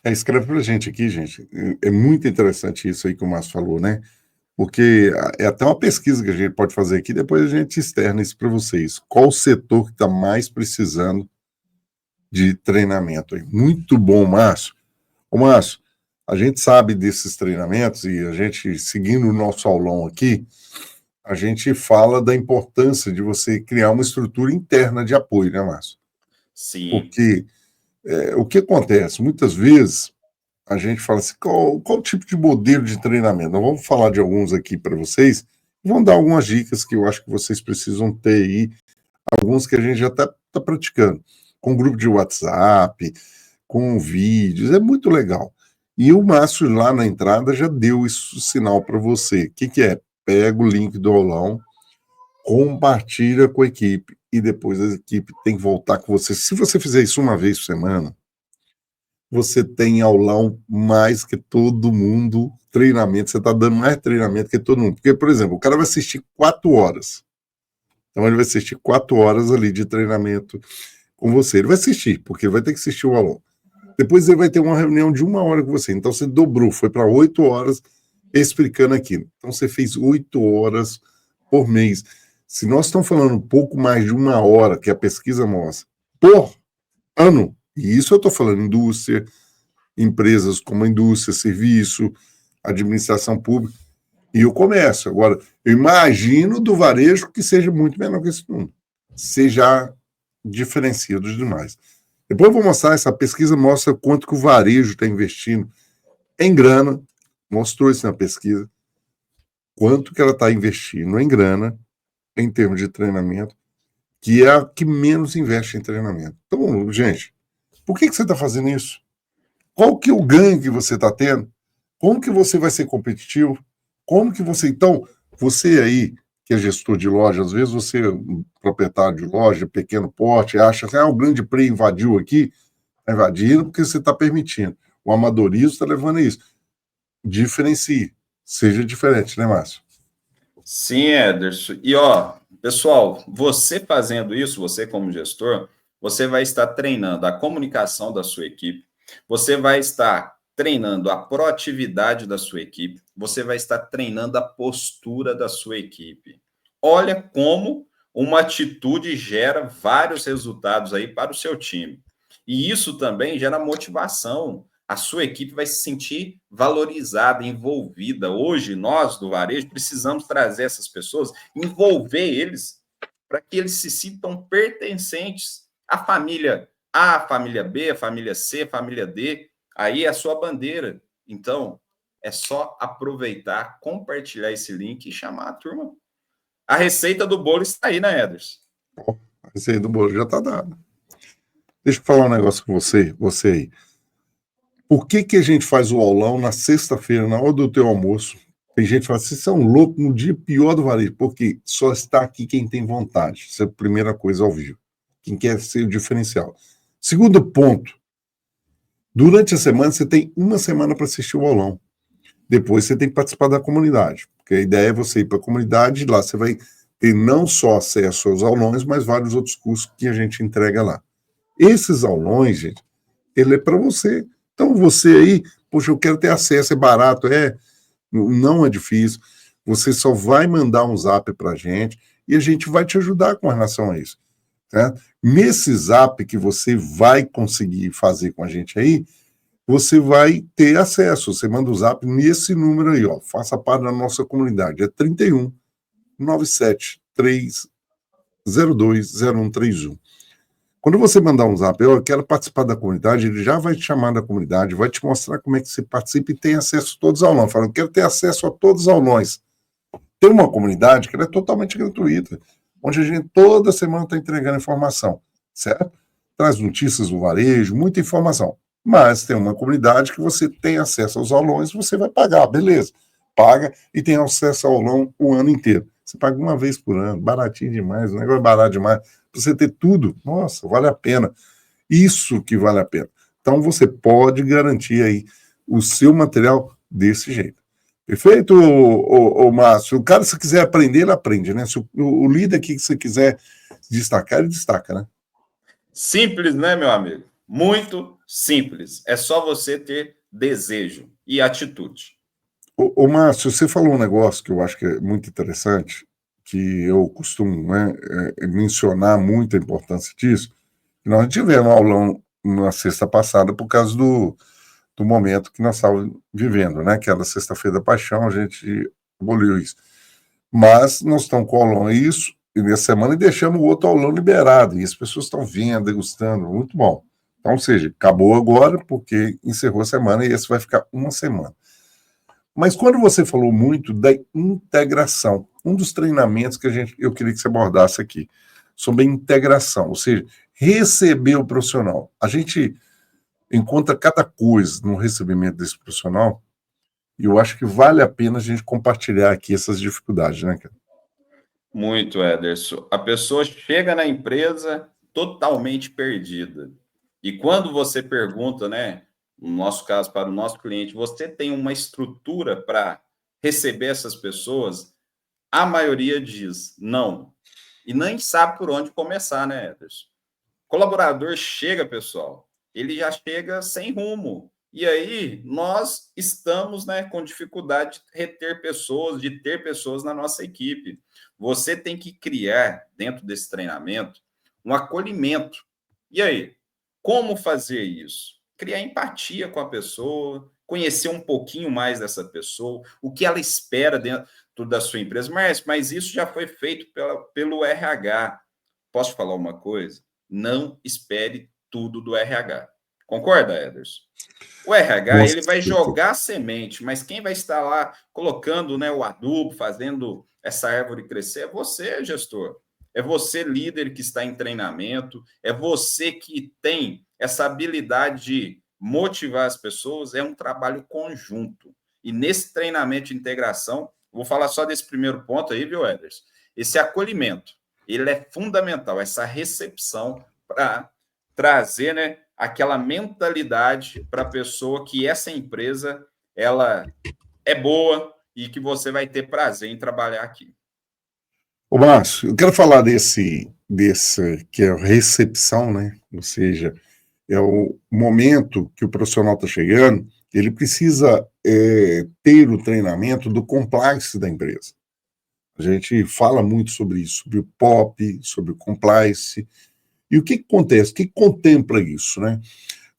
Escreve para a gente aqui, gente. É muito interessante isso aí que o Márcio falou, né? Porque é até uma pesquisa que a gente pode fazer aqui, depois a gente externa isso para vocês. Qual o setor que está mais precisando de treinamento aí? Muito bom, Márcio. Ô, Márcio, a gente sabe desses treinamentos e a gente, seguindo o nosso aulão aqui, a gente fala da importância de você criar uma estrutura interna de apoio, né, Márcio? Sim. Porque o que acontece? Muitas vezes a gente fala assim, qual tipo de modelo de treinamento? Nós vamos falar de alguns aqui para vocês, vamos dar algumas dicas que eu acho que vocês precisam ter aí, alguns que a gente já está praticando, com grupo de WhatsApp, com vídeos, é muito legal. E o Márcio lá na entrada já deu isso sinal para você. O que é? Pega o link do aulão, compartilha com a equipe e depois a equipe tem que voltar com você. Se você fizer isso uma vez por semana, você tem aulão mais que todo mundo, treinamento, você está dando mais treinamento que todo mundo. Porque, por exemplo, o cara vai assistir 4 horas. Então ele vai assistir 4 horas ali de treinamento com você. Ele vai assistir, porque ele vai ter que assistir o aulão. Depois ele vai ter uma reunião de 1 hora com você. Então você dobrou, foi para 8 horas explicando aquilo. Então você fez 8 horas por mês. Se nós estamos falando um pouco mais de 1 hora, que a pesquisa mostra, por ano, e isso eu estou falando indústria, empresas como a indústria, serviço, administração pública e o comércio. Agora, eu imagino do varejo que seja muito menor que esse número. Seja diferencia dos demais. Depois eu vou mostrar, essa pesquisa mostra quanto que o varejo está investindo em grana, mostrou isso na pesquisa, quanto que ela está investindo em grana, em termos de treinamento, que é a que menos investe em treinamento. Então, gente, por que você está fazendo isso? Qual que é o ganho que você está tendo? Como que você vai ser competitivo? Como que você... Então, você aí, que é gestor de loja, às vezes você é um proprietário de loja, pequeno porte, acha que o grande prêmio invadiu aqui, está invadindo porque você está permitindo. O amadorismo está levando a isso. Diferencie. Seja diferente, né, Márcio? Sim, Ederson. E, ó, pessoal, você fazendo isso, você como gestor, você vai estar treinando a comunicação da sua equipe, você vai estar treinando a proatividade da sua equipe, você vai estar treinando a postura da sua equipe. Olha como uma atitude gera vários resultados aí para o seu time. E isso também gera motivação. A sua equipe vai se sentir valorizada, envolvida. Hoje, nós do varejo precisamos trazer essas pessoas, envolver eles, para que eles se sintam pertencentes à família A, à família B, à família C, à família D. Aí é a sua bandeira. Então, é só aproveitar, compartilhar esse link e chamar a turma. A receita do bolo está aí, né, Ederson? Esse aí do bolo já está dado. Deixa eu falar um negócio com você aí. Por que a gente faz o aulão na sexta-feira, na hora do teu almoço, Tem gente que fala, vocês são loucos no dia pior do varejo, porque só está aqui quem tem vontade. Isso é a primeira coisa ao vivo. Quem quer ser o diferencial. Segundo ponto, durante a semana você tem uma semana para assistir o aulão. Depois você tem que participar da comunidade, porque a ideia é você ir para a comunidade e lá você vai ter não só acesso aos aulões, mas vários outros cursos que a gente entrega lá. Esses aulões, gente, ele é para você. Então você aí, poxa, eu quero ter acesso, é barato, não é difícil. Você só vai mandar um zap para a gente e a gente vai te ajudar com relação a isso. Tá? Nesse zap que você vai conseguir fazer com a gente aí, você vai ter acesso. Você manda o zap nesse número aí, ó. Faça parte da nossa comunidade. É 31 97 302 0131. Quando você mandar um zap, eu quero participar da comunidade, ele já vai te chamar da comunidade, vai te mostrar como é que você participa e tem acesso a todos os aulões. Fala, eu quero ter acesso a todos os aulões. Tem uma comunidade que é totalmente gratuita, onde a gente toda semana está entregando informação, certo? Traz notícias do varejo, muita informação. Mas tem uma comunidade que você tem acesso aos aulões, você vai pagar, beleza. Paga e tem acesso ao aulão o ano inteiro. Você paga uma vez por ano, baratinho demais, o negócio é barato demais. Para você ter tudo, nossa, vale a pena. Isso que vale a pena. Então você pode garantir aí o seu material desse jeito. Perfeito, Márcio? O cara, se quiser aprender, ele aprende, né? Se o líder aqui que você quiser destacar, ele destaca, né? Simples, né, meu amigo? Muito simples. É só você ter desejo e atitude. Márcio, você falou um negócio que eu acho que é muito interessante, que eu costumo, né, mencionar muito a importância disso. Nós tivemos um aulão na sexta passada por causa do momento que nós estávamos vivendo, né? Que era a Sexta-feira da Paixão, a gente aboliu isso. Mas nós estamos com o aulão isso, e nessa semana, e deixamos o outro aulão liberado, e as pessoas estão vendo, degustando, muito bom. Então, ou seja, acabou agora, porque encerrou a semana, e esse vai ficar uma semana. Mas quando você falou muito da integração, um dos treinamentos que eu queria que você abordasse aqui, sobre a integração, ou seja, receber o profissional. A gente encontra cada coisa no recebimento desse profissional, e eu acho que vale a pena a gente compartilhar aqui essas dificuldades, né, cara? Muito, Ederson. A pessoa chega na empresa totalmente perdida. E quando você pergunta, né, no nosso caso, para o nosso cliente, você tem uma estrutura para receber essas pessoas? A maioria diz não. E nem sabe por onde começar, né, Ederson? Colaborador chega, pessoal, ele já chega sem rumo. E aí nós estamos, né, com dificuldade de reter pessoas, de ter pessoas na nossa equipe. Você tem que criar, dentro desse treinamento, um acolhimento. E aí, como fazer isso? Criar empatia com a pessoa, conhecer um pouquinho mais dessa pessoa, o que ela espera dentro da sua empresa. Mas isso já foi feito pelo RH. Posso falar uma coisa? Não espere tudo do RH. Concorda, Ederson? O RH, ele vai jogar a semente, mas quem vai estar lá colocando, né, o adubo, fazendo essa árvore crescer, é você, gestor. É você, líder, que está em treinamento, é você que tem essa habilidade de motivar as pessoas, é um trabalho conjunto. E nesse treinamento de integração, vou falar só desse primeiro ponto aí, viu, Ederson? Esse acolhimento, ele é fundamental, essa recepção para trazer, né, aquela mentalidade para a pessoa que essa empresa ela é boa e que você vai ter prazer em trabalhar aqui. Ô, Márcio, eu quero falar desse que é a recepção, né? Ou seja, é o momento que o profissional está chegando, ele precisa ter o treinamento do compliance da empresa. A gente fala muito sobre isso, sobre o POP, sobre o compliance. E o que acontece? O que contempla isso, né?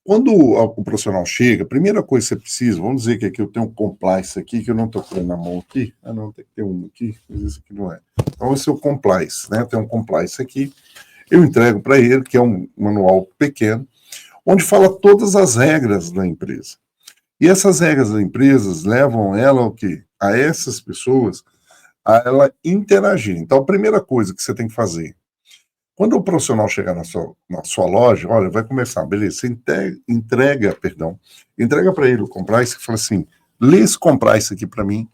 Quando o profissional chega, a primeira coisa que você precisa, vamos dizer que aqui eu tenho um compliance aqui, que eu não estou com na mão aqui. Ah, não, tem que ter um aqui, mas esse aqui não é. Então, esse é o compliance, né? Tem um compliance aqui. Eu entrego para ele, que é um manual pequeno, onde fala todas as regras da empresa. E essas regras da empresa levam ela ao quê? A essas pessoas a ela interagir. Então, a primeira coisa que você tem que fazer, quando o profissional chegar na sua loja, olha, vai começar, beleza, você entrega para ele o compliance e fala assim, lê esse compliance aqui para mim,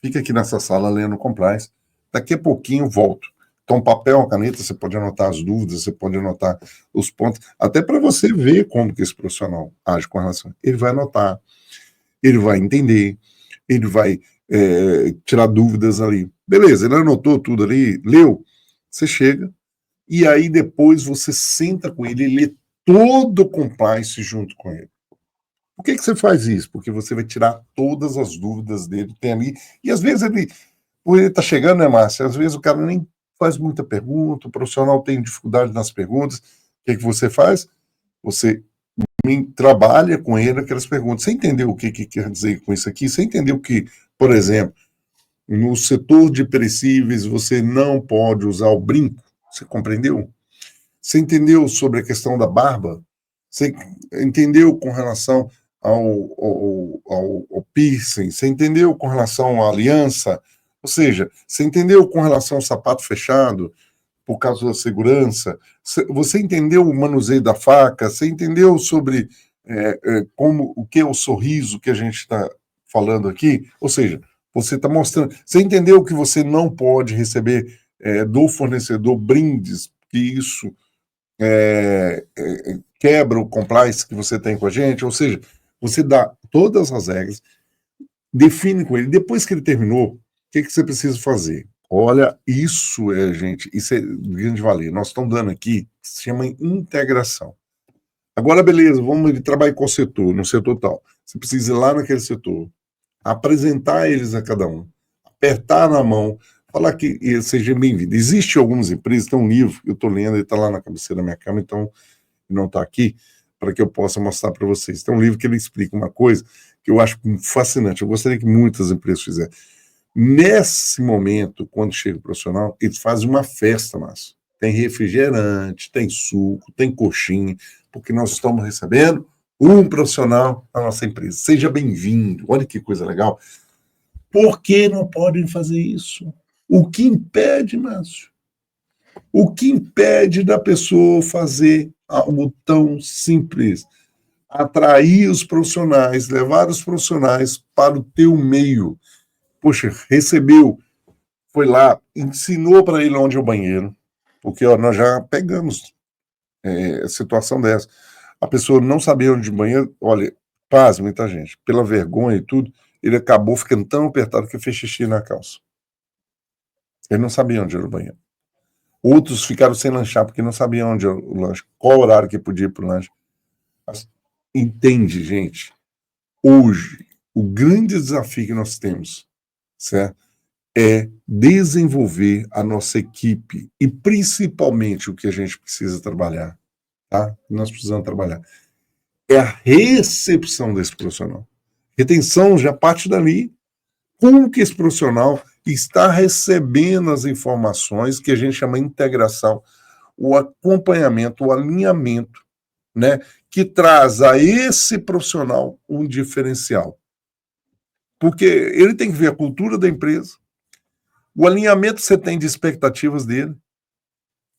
fica aqui nessa sala lendo compliance. Daqui a pouquinho eu volto. Então, papel, uma caneta, você pode anotar as dúvidas, você pode anotar os pontos, até para você ver como que esse profissional age com relação. Ele vai anotar, ele vai entender, ele vai tirar dúvidas ali. Beleza, ele anotou tudo ali, leu, você chega, e aí depois você senta com ele e lê todo o compliance junto com ele. Por que você faz isso? Porque você vai tirar todas as dúvidas dele, tem ali, e às vezes ele tá chegando, né, Márcia? Às vezes o cara nem faz muita pergunta, o profissional tem dificuldade nas perguntas. O que você faz? Você trabalha com ele aquelas perguntas. Você entendeu o que quer dizer com isso aqui? Você entendeu que, por exemplo, no setor de perecíveis você não pode usar o brinco? Você compreendeu? Você entendeu sobre a questão da barba? Você entendeu com relação ao piercing? Você entendeu com relação à aliança? Ou seja, você entendeu com relação ao sapato fechado, por causa da segurança? Você entendeu o manuseio da faca? Você entendeu sobre como o que é o sorriso que a gente está falando aqui? Ou seja, você está mostrando. Você entendeu que você não pode receber do fornecedor brindes, que isso quebra o compliance que você tem com a gente? Ou seja, você dá todas as regras, define com ele. Depois que ele terminou, o que você precisa fazer? Olha, isso gente, isso é grande valer. Nós estamos dando aqui, se chama integração. Agora, beleza, vamos trabalhar com o setor, no setor tal. Você precisa ir lá naquele setor, apresentar eles a cada um, apertar na mão, falar que seja bem-vindo. Existe algumas empresas, tem um livro, eu estou lendo, ele está lá na cabeceira da minha cama, então não está aqui, para que eu possa mostrar para vocês. Tem um livro que ele explica uma coisa que eu acho fascinante, eu gostaria que muitas empresas fizessem. Nesse momento, quando chega o profissional, eles fazem uma festa, Márcio. Tem refrigerante, tem suco, tem coxinha, porque nós estamos recebendo um profissional da nossa empresa. Seja bem-vindo. Olha que coisa legal. Por que não podem fazer isso? O que impede, Márcio? O que impede da pessoa fazer algo tão simples? Atrair os profissionais, levar os profissionais para o teu meio. Poxa, recebeu, foi lá, ensinou para ele onde é o banheiro, porque nós já pegamos a situação dessa. A pessoa não sabia onde é o banheiro, olha, pasme, tá, gente? Pela vergonha e tudo, ele acabou ficando tão apertado que fez xixi na calça. Ele não sabia onde era o banheiro. Outros ficaram sem lanchar porque não sabiam onde era o lanche, qual horário que podia ir para o lanche. Mas, entende, gente? Hoje, o grande desafio que nós temos, certo? É desenvolver a nossa equipe e principalmente o que a gente precisa trabalhar, tá? Nós precisamos trabalhar é a recepção desse profissional. Retenção já parte dali, como que esse profissional está recebendo as informações que a gente chama de integração, o acompanhamento, o alinhamento, né, que traz a esse profissional um diferencial. Porque ele tem que ver a cultura da empresa, o alinhamento que você tem de expectativas dele.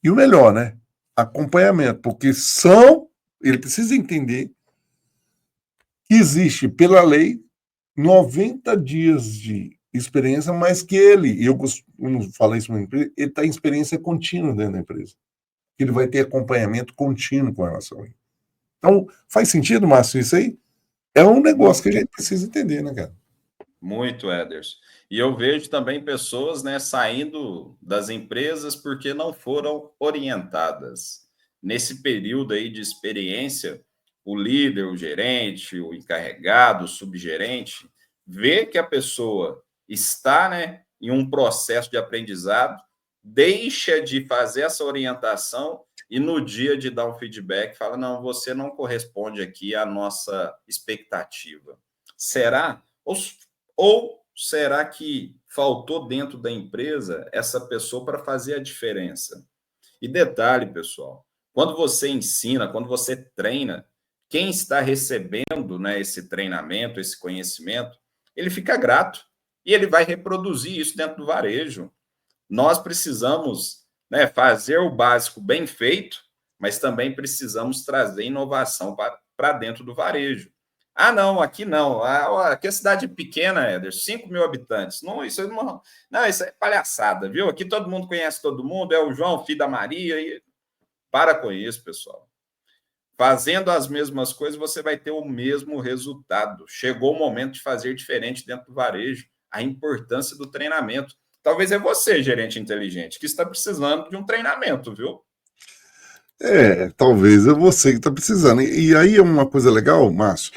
E o melhor, né? Acompanhamento. Porque ele precisa entender que existe, pela lei, 90 dias de experiência, mas que ele, e eu costumo falar isso na empresa, ele está em experiência contínua dentro da empresa. Ele vai ter acompanhamento contínuo com relação a ele. Então, faz sentido, Márcio, isso aí? É um negócio que a gente precisa entender, né, cara? Muito, Ederson. E eu vejo também pessoas, né, saindo das empresas porque não foram orientadas. Nesse período aí de experiência, o líder, o gerente, o encarregado, o subgerente, vê que a pessoa está, né, em um processo de aprendizado, deixa de fazer essa orientação e no dia de dar um feedback fala, não, você não corresponde aqui à nossa expectativa. Será? Ou será que faltou dentro da empresa essa pessoa para fazer a diferença? E detalhe, pessoal, quando você ensina, quando você treina, quem está recebendo, né, esse treinamento, esse conhecimento, ele fica grato e ele vai reproduzir isso dentro do varejo. Nós precisamos, né, fazer o básico bem feito, mas também precisamos trazer inovação para dentro do varejo. Ah, não, aqui não. Aqui é cidade pequena, Éder, 5 mil habitantes. Não, isso é palhaçada, viu? Aqui todo mundo conhece todo mundo, é o João, filho da Maria. Para com isso, pessoal. Fazendo as mesmas coisas, você vai ter o mesmo resultado. Chegou o momento de fazer diferente dentro do varejo. A importância do treinamento. Talvez é você, gerente inteligente, que está precisando de um treinamento, viu? Talvez é você que está precisando. E aí é uma coisa legal, Márcio.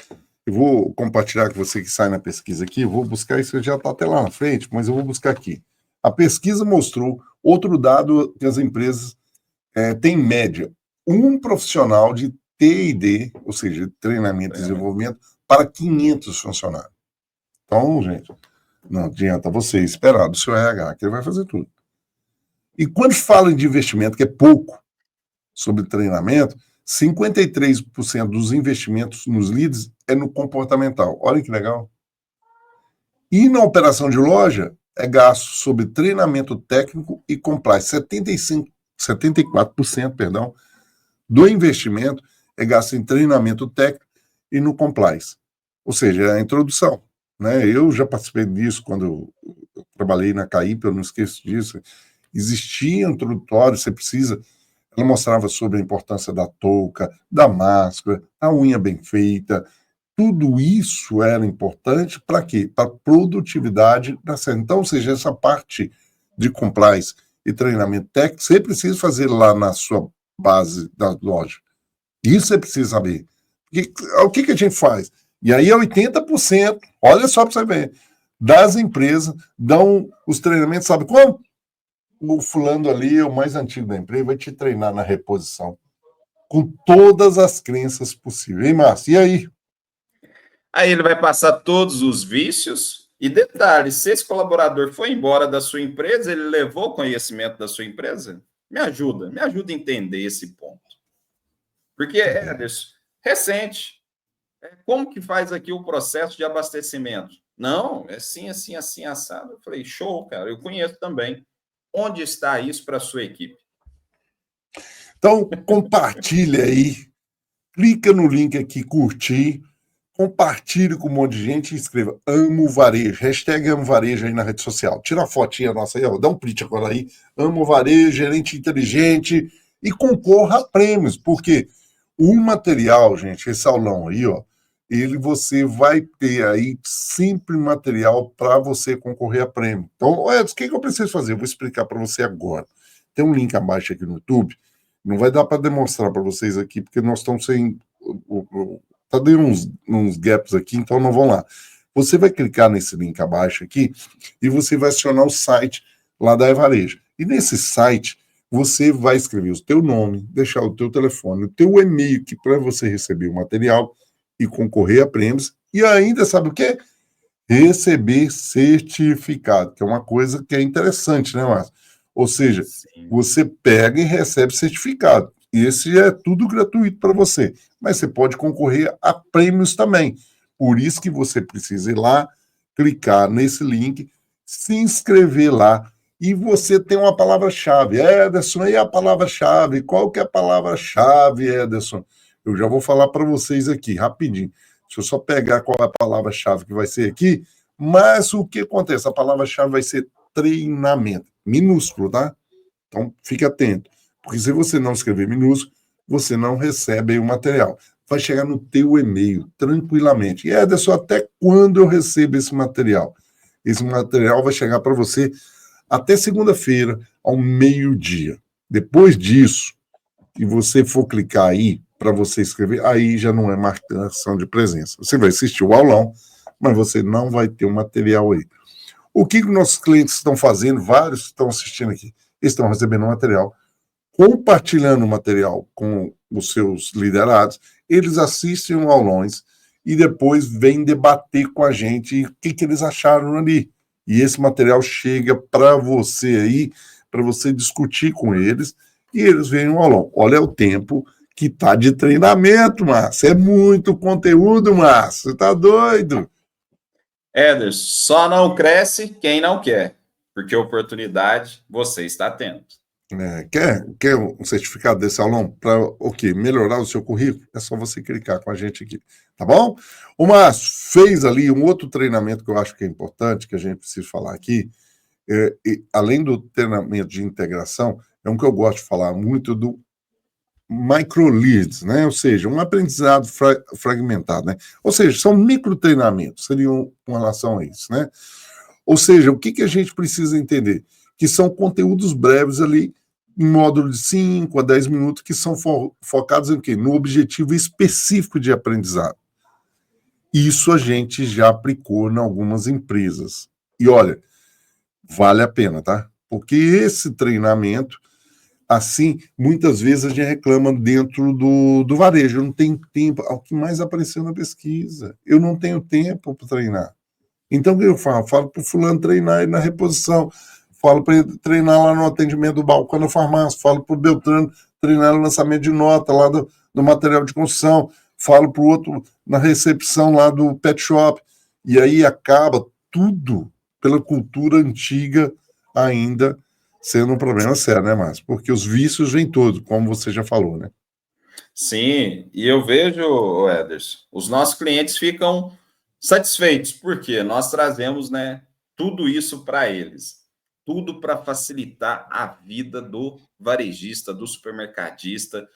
Eu vou compartilhar com você que sai na pesquisa aqui. Vou buscar isso, já está até lá na frente, mas eu vou buscar aqui. A pesquisa mostrou outro dado que as empresas têm, em média, um profissional de T&D, ou seja, de treinamento e desenvolvimento, para 500 funcionários. Então, gente, não adianta você esperar do seu RH, que ele vai fazer tudo. E quando fala de investimento, que é pouco, sobre treinamento, 53% dos investimentos nos leads é no comportamental. Olha que legal. E na operação de loja, é gasto sobre treinamento técnico e compliance. 74%, perdão, do investimento é gasto em treinamento técnico e no compliance. Ou seja, é a introdução. Né? Eu já participei disso quando eu trabalhei na CAIP, eu não esqueço disso. Existia introdutório, você precisa. Ela mostrava sobre a importância da touca, da máscara, a unha bem feita. Tudo isso era importante para quê? Para a produtividade da cena. Então, ou seja, essa parte de compliance e treinamento técnico, você precisa fazer lá na sua base da loja. Isso você precisa saber. O que a gente faz? E aí é 80%, olha só para você ver, das empresas dão os treinamentos, sabe como? O fulano ali é o mais antigo da empresa, vai te treinar na reposição. Com todas as crenças possíveis. Hein, Márcio? E aí? Aí ele vai passar todos os vícios. E detalhe, se esse colaborador foi embora da sua empresa, ele levou o conhecimento da sua empresa? Me ajuda a entender esse ponto. Porque, Ederson, recente, como que faz aqui o processo de abastecimento? Não, é assim, assado. Eu falei, show, cara, eu conheço também. Onde está isso para a sua equipe? Então, compartilha aí, clica no link aqui, curtir, compartilhe com um monte de gente e escreva Amo Varejo, hashtag Amo Varejo aí na rede social. Tira a fotinha nossa aí, ó, dá um print agora aí, Amo Varejo, gerente inteligente, e concorra a prêmios, porque o material, gente, esse aulão aí, ó, você vai ter aí sempre material para você concorrer a prêmio. Então, o que eu preciso fazer? Eu vou explicar para você agora. Tem um link abaixo aqui no YouTube, não vai dar para demonstrar para vocês aqui, porque nós estamos sem. Tá dando uns gaps aqui, então não vão lá. Você vai clicar nesse link abaixo aqui e você vai acionar o site lá da Evarejo. E nesse site, você vai escrever o teu nome, deixar o teu telefone, o teu e-mail, que para você receber o material e concorrer a prêmios. E ainda, sabe o quê? Receber certificado, que é uma coisa que é interessante, né, Márcio? Ou seja, você pega e recebe certificado. Esse é tudo gratuito para você, mas você pode concorrer a prêmios também. Por isso que você precisa ir lá, clicar nesse link, se inscrever lá, e você tem uma palavra-chave. Ederson, e a palavra-chave? Qual que é a palavra-chave, Ederson? Eu já vou falar para vocês aqui, rapidinho. Deixa eu só pegar qual é a palavra-chave que vai ser aqui. Mas o que acontece? A palavra-chave vai ser treinamento. Minúsculo, tá? Então, fique atento. Porque se você não escrever minúsculo, você não recebe aí o material. Vai chegar no teu e-mail, tranquilamente. E, Ederson, até quando eu recebo esse material? Esse material vai chegar para você até segunda-feira, ao meio-dia. Depois disso, e você for clicar aí para você escrever, aí já não é marcação de presença. Você vai assistir o aulão, mas você não vai ter o material aí. O que nossos clientes estão fazendo, vários estão assistindo aqui, estão recebendo material, compartilhando o material com os seus liderados, eles assistem o aulões e depois vêm debater com a gente o que eles acharam ali. E esse material chega para você aí, para você discutir com eles, e eles veem o aulão. Olha o tempo que está de treinamento, Márcio. É muito conteúdo, Márcio. Você está doido? Ederson, só não cresce quem não quer, porque oportunidade você está tendo. Quer um certificado desse aulão para o quê? Melhorar o seu currículo? É só você clicar com a gente aqui, tá bom? O Márcio fez ali um outro treinamento que eu acho que é importante, que a gente precisa falar aqui, além do treinamento de integração, é um que eu gosto de falar muito do microleads, né? Ou seja, um aprendizado fragmentado, né? Ou seja, são microtreinamentos, seriam com relação a isso, né? Ou seja, o que a gente precisa entender? Que são conteúdos breves ali, em módulo de 5 a 10 minutos, que são focados em quê? No objetivo específico de aprendizado. Isso a gente já aplicou em algumas empresas. E olha, vale a pena, tá? Porque esse treinamento, assim, muitas vezes a gente reclama dentro do varejo, eu não tenho tempo, é o que mais apareceu na pesquisa, eu não tenho tempo para treinar. Então, o que eu falo? Falo para o fulano treinar aí na reposição, falo para ele treinar lá no atendimento do balcão da farmácia, falo para o Beltrano treinar no lançamento de nota lá do material de construção, falo para o outro na recepção lá do pet shop, e aí acaba tudo pela cultura antiga ainda sendo um problema sério, né, Márcio? Porque os vícios vêm todos, como você já falou, né? Sim, e eu vejo, Ederson, os nossos clientes ficam satisfeitos, porque nós trazemos, né, tudo isso para eles. Tudo para facilitar a vida do varejista, do supermercadista,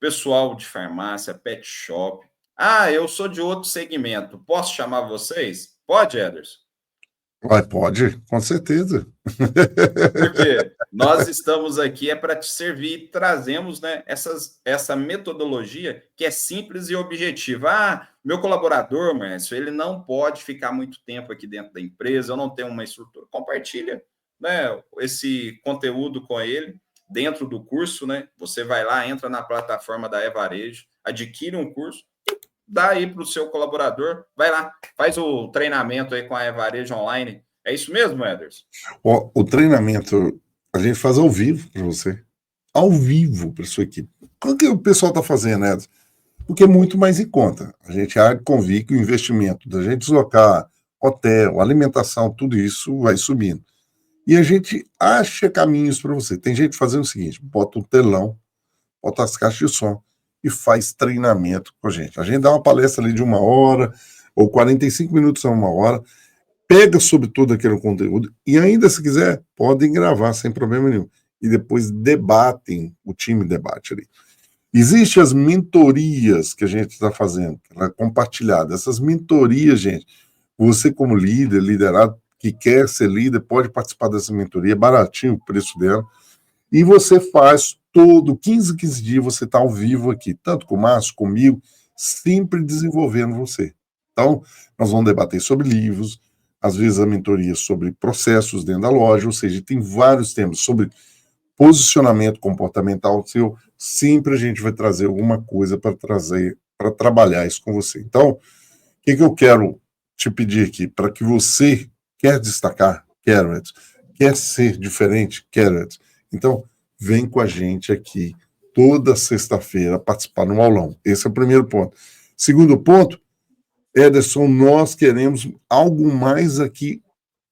pessoal de farmácia, pet shop. Ah, eu sou de outro segmento. Posso chamar vocês? Pode, Ederson? Vai, pode, com certeza. Porque nós estamos aqui para te servir, trazemos, né, essa metodologia que é simples e objetiva. Ah, meu colaborador, Márcio, ele não pode ficar muito tempo aqui dentro da empresa, eu não tenho uma estrutura. Compartilha, né, esse conteúdo com ele dentro do curso, né? Você vai lá, entra na plataforma da eVarejo, adquire um curso, dá aí para o seu colaborador, vai lá, faz o treinamento aí com a eVarejo online. É isso mesmo, Ederson? O treinamento a gente faz ao vivo para você. Ao vivo para sua equipe. O que o pessoal está fazendo, né? Porque é muito mais em conta. A gente há de convir que o investimento da gente deslocar hotel, alimentação, tudo isso vai subindo. E a gente acha caminhos para você. Tem gente fazendo o seguinte: bota um telão, bota as caixas de som e faz treinamento com a gente. A gente dá uma palestra ali de 1 hora, ou 45 minutos a 1 hora, pega sobre todo aquele conteúdo e ainda, se quiser, podem gravar sem problema nenhum. E depois debatem, o time debate ali. Existem as mentorias que a gente está fazendo, compartilhada. Essas mentorias, gente, você como líder, liderado, que quer ser líder, pode participar dessa mentoria, é baratinho o preço dela. E você faz todo, 15 dias, você está ao vivo aqui, tanto com o Márcio, comigo, sempre desenvolvendo você. Então, nós vamos debater sobre livros, às vezes a mentoria sobre processos dentro da loja, ou seja, tem vários temas sobre posicionamento comportamental seu, sempre a gente vai trazer alguma coisa para trabalhar isso com você. Então, o que eu quero te pedir aqui, para que você quer destacar, quer ser diferente, então, vem com a gente aqui toda sexta-feira participar no aulão. Esse é o primeiro ponto. Segundo ponto, Ederson, nós queremos algo mais aqui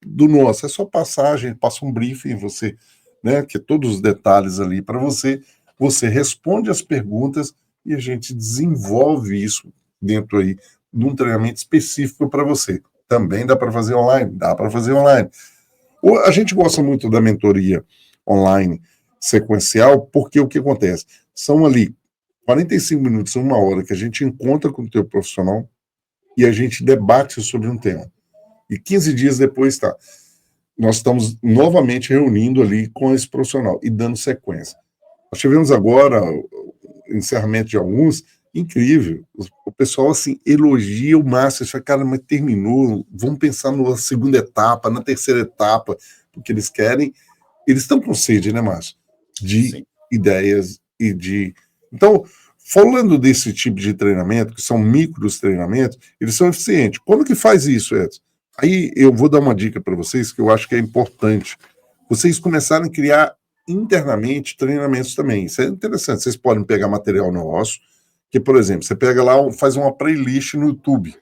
do nosso. É só passagem, passa um briefing, você, né, que é todos os detalhes ali para você. Você responde as perguntas e a gente desenvolve isso dentro aí de um treinamento específico para você. Também dá para fazer online? Dá para fazer online. A gente gosta muito da mentoria online sequencial, porque o que acontece? São ali 45 minutos, 1 hora, que a gente encontra com o teu profissional e a gente debate sobre um tema. E 15 dias depois, nós estamos novamente reunindo ali com esse profissional e dando sequência. Nós tivemos agora o encerramento de alguns, incrível. O pessoal, assim, elogia o Márcio, acha, cara, mas terminou, vamos pensar na segunda etapa, na terceira etapa, porque eles querem, eles estão com sede, né, Márcio? De Sim. ideias e de... Então, falando desse tipo de treinamento, que são micros treinamentos, eles são eficientes. Como que faz isso, Edson? Aí eu vou dar uma dica para vocês que eu acho que é importante. Vocês começarem a criar internamente treinamentos também. Isso é interessante. Vocês podem pegar material nosso, que, por exemplo, você pega lá, faz uma playlist no YouTube,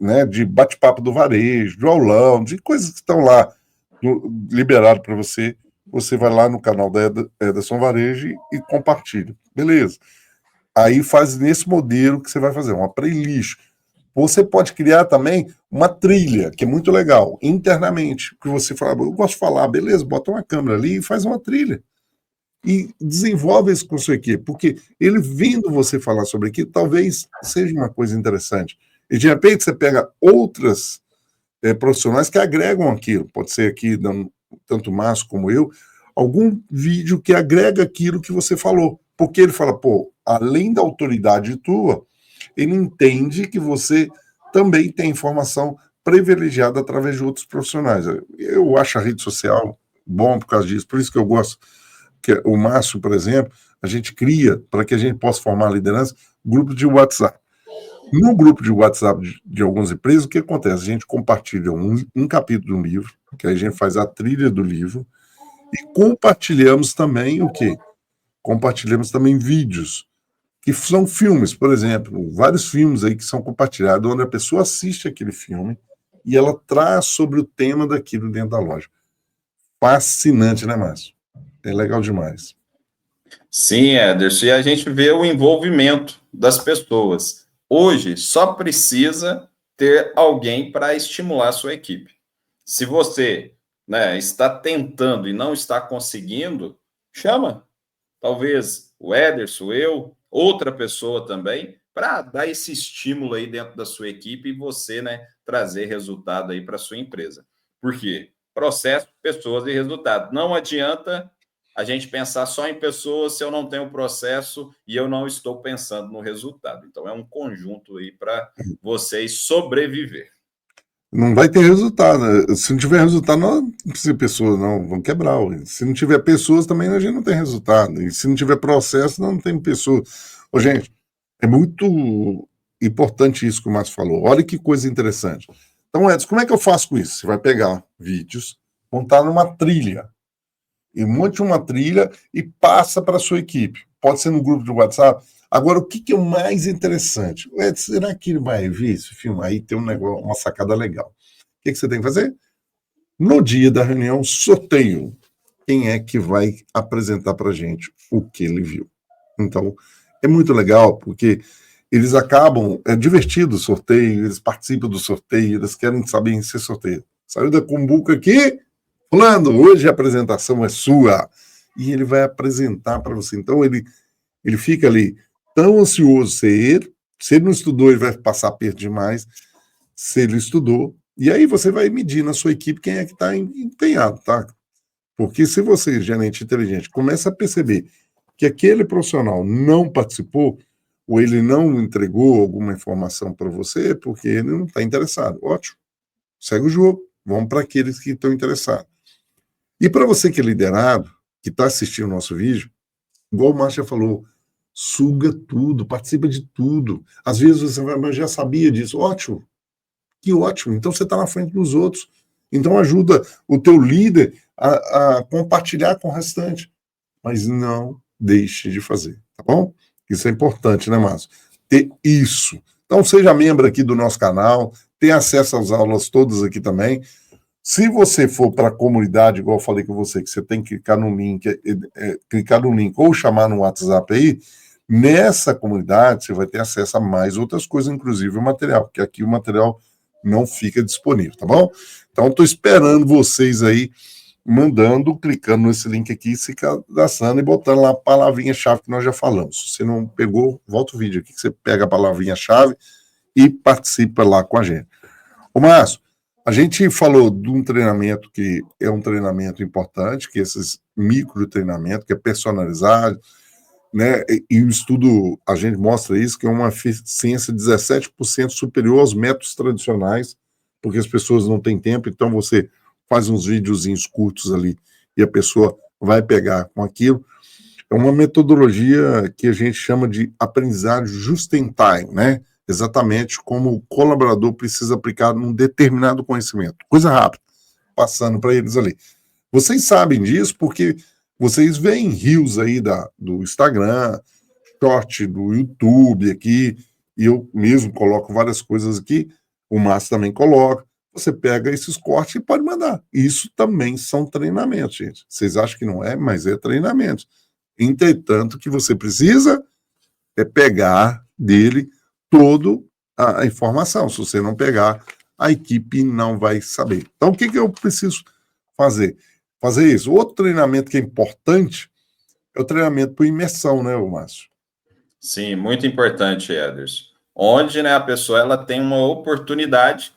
né, de bate-papo do varejo, do aulão, de coisas que estão lá liberado para você você vai lá no canal da Ederson Varejo e compartilha. Beleza. Aí faz nesse modelo que você vai fazer, uma playlist. Você pode criar também uma trilha, que é muito legal, internamente. Que você fala, eu gosto de falar, beleza, bota uma câmera ali e faz uma trilha. E desenvolve isso com a sua equipe, porque ele vendo você falar sobre aquilo, talvez seja uma coisa interessante. E de repente você pega outras profissionais que agregam aquilo, pode ser aqui, tanto o Márcio como eu, algum vídeo que agrega aquilo que você falou. Porque ele fala, pô, além da autoridade tua, ele entende que você também tem informação privilegiada através de outros profissionais. Eu acho a rede social bom por causa disso, por isso que eu gosto, que o Márcio, por exemplo, a gente cria, para que a gente possa formar liderança, grupos de WhatsApp. No grupo de WhatsApp de algumas empresas, o que acontece? A gente compartilha um capítulo de um livro, que aí a gente faz a trilha do livro, e compartilhamos também o quê? Compartilhamos também vídeos, que são filmes, por exemplo, vários filmes aí que são compartilhados, onde a pessoa assiste aquele filme e ela traz sobre o tema daquilo dentro da loja. Fascinante, né, Márcio? É legal demais. Sim, Ederson, e a gente vê o envolvimento das pessoas. Hoje, só precisa ter alguém para estimular a sua equipe. Se você, né, está tentando e não está conseguindo, chama. Talvez o Ederson, eu, outra pessoa também, para dar esse estímulo aí dentro da sua equipe e você, né, trazer resultado aí para a sua empresa. Por quê? Processo, pessoas e resultado. Não adianta a gente pensar só em pessoas se eu não tenho processo e eu não estou pensando no resultado. Então, é um conjunto aí para vocês sobreviver. Não vai ter resultado, né? Se não tiver resultado, não precisa de pessoas, não, vão quebrar. Se não tiver pessoas, também a gente não tem resultado. E se não tiver processo, não tem pessoas. Ô, gente, é muito importante isso que o Márcio falou. Olha que coisa interessante. Então, Edson, como é que eu faço com isso? Você vai pegar vídeos, montar numa trilha, e monte uma trilha e passa para a sua equipe. Pode ser no grupo de WhatsApp. Agora, o que é o mais interessante? Edson, será que ele vai ver esse filme? Aí tem um negócio, uma sacada legal. O que você tem que fazer? No dia da reunião, sorteio. Quem é que vai apresentar para a gente o que ele viu? Então, é muito legal, porque eles acabam, é divertido o sorteio, eles participam do sorteio, eles querem saber se sorteio. Saiu da Cumbuca aqui, fulano, hoje a apresentação é sua. E ele vai apresentar para você. Então, ele fica ali tão ansioso se ele não estudou, ele vai passar perto demais, se ele estudou, e aí você vai medir na sua equipe quem é que está empenhado, tá? Porque se você, gerente inteligente, começa a perceber que aquele profissional não participou, ou ele não entregou alguma informação para você, é porque ele não está interessado. Ótimo, segue o jogo, vamos para aqueles que estão interessados. E para você que é liderado, que está assistindo o nosso vídeo, igual o Márcio já falou, suga tudo, participa de tudo. Às vezes você vai, mas já sabia disso. Ótimo, que ótimo. Então você está na frente dos outros. Então ajuda o teu líder a compartilhar com o restante. Mas não deixe de fazer, tá bom? Isso é importante, né, Márcio? Ter isso. Então seja membro aqui do nosso canal, tenha acesso às aulas todas aqui também. Se você for para a comunidade, igual eu falei com você, que você tem que clicar no link ou chamar no WhatsApp aí, nessa comunidade você vai ter acesso a mais outras coisas, inclusive o material, porque aqui o material não fica disponível, tá bom? Então, estou esperando vocês aí, clicando nesse link aqui, se cadastrando e botando lá a palavrinha-chave que nós já falamos. Se você não pegou, volta o vídeo aqui, que você pega a palavrinha-chave e participa lá com a gente. Ô, Márcio, a gente falou de um treinamento que é um treinamento importante, que é esses micro treinamentos, que é personalizado, né? E o estudo, a gente mostra isso, que é uma eficiência 17% superior aos métodos tradicionais, porque as pessoas não têm tempo, então você faz uns videozinhos curtos ali e a pessoa vai pegar com aquilo. É uma metodologia que a gente chama de aprendizagem just in time, né? Exatamente como o colaborador precisa aplicar num determinado conhecimento. Coisa rápida, passando para eles ali. Vocês sabem disso porque vocês veem reels aí do Instagram, short do YouTube aqui, e eu mesmo coloco várias coisas aqui, o Márcio também coloca. você pega esses cortes e pode mandar. Isso também são treinamentos, gente. Vocês acham que não é, mas é treinamento. Entretanto, que você precisa é pegar dele toda a informação. Se você não pegar, a equipe não vai saber. Então, o que, que eu preciso fazer? Fazer isso. Outro treinamento que é importante é o treinamento por imersão, né, Márcio? Sim, muito importante, Ederson. Onde, né, a pessoa ela tem uma oportunidade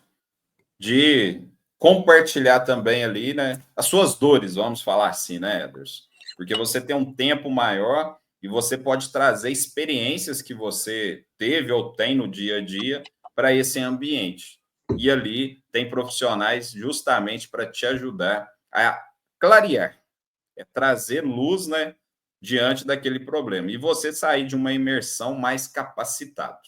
de compartilhar também ali, né, as suas dores, vamos falar assim, né, Ederson? Porque você tem um tempo maior e você pode trazer experiências que você teve ou tem no dia a dia para esse ambiente. E ali tem profissionais justamente para te ajudar a clarear, trazer luz, né, diante daquele problema. E você sair de uma imersão mais capacitado.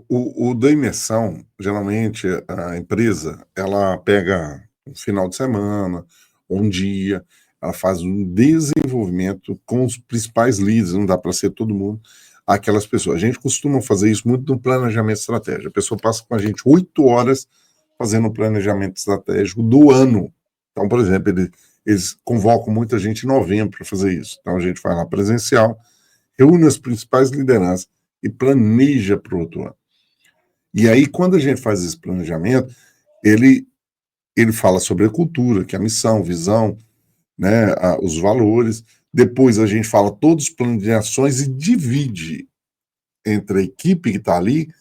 O da imersão, geralmente a empresa, ela pega um final de semana, um dia, ela faz um desenvolvimento com os principais líderes, não dá para ser todo mundo, aquelas pessoas. A gente costuma fazer isso muito no planejamento estratégico. A pessoa passa com a gente 8 horas fazendo o planejamento estratégico do ano. Então, por exemplo, eles convocam muita gente em novembro para fazer isso. Então, a gente vai lá presencial, reúne as principais lideranças e planeja para o outro ano. E aí, quando a gente faz esse planejamento, ele fala sobre a cultura, que é a missão, visão, né, os valores. Depois a gente fala todos os planos de ações e divide entre a equipe que está ali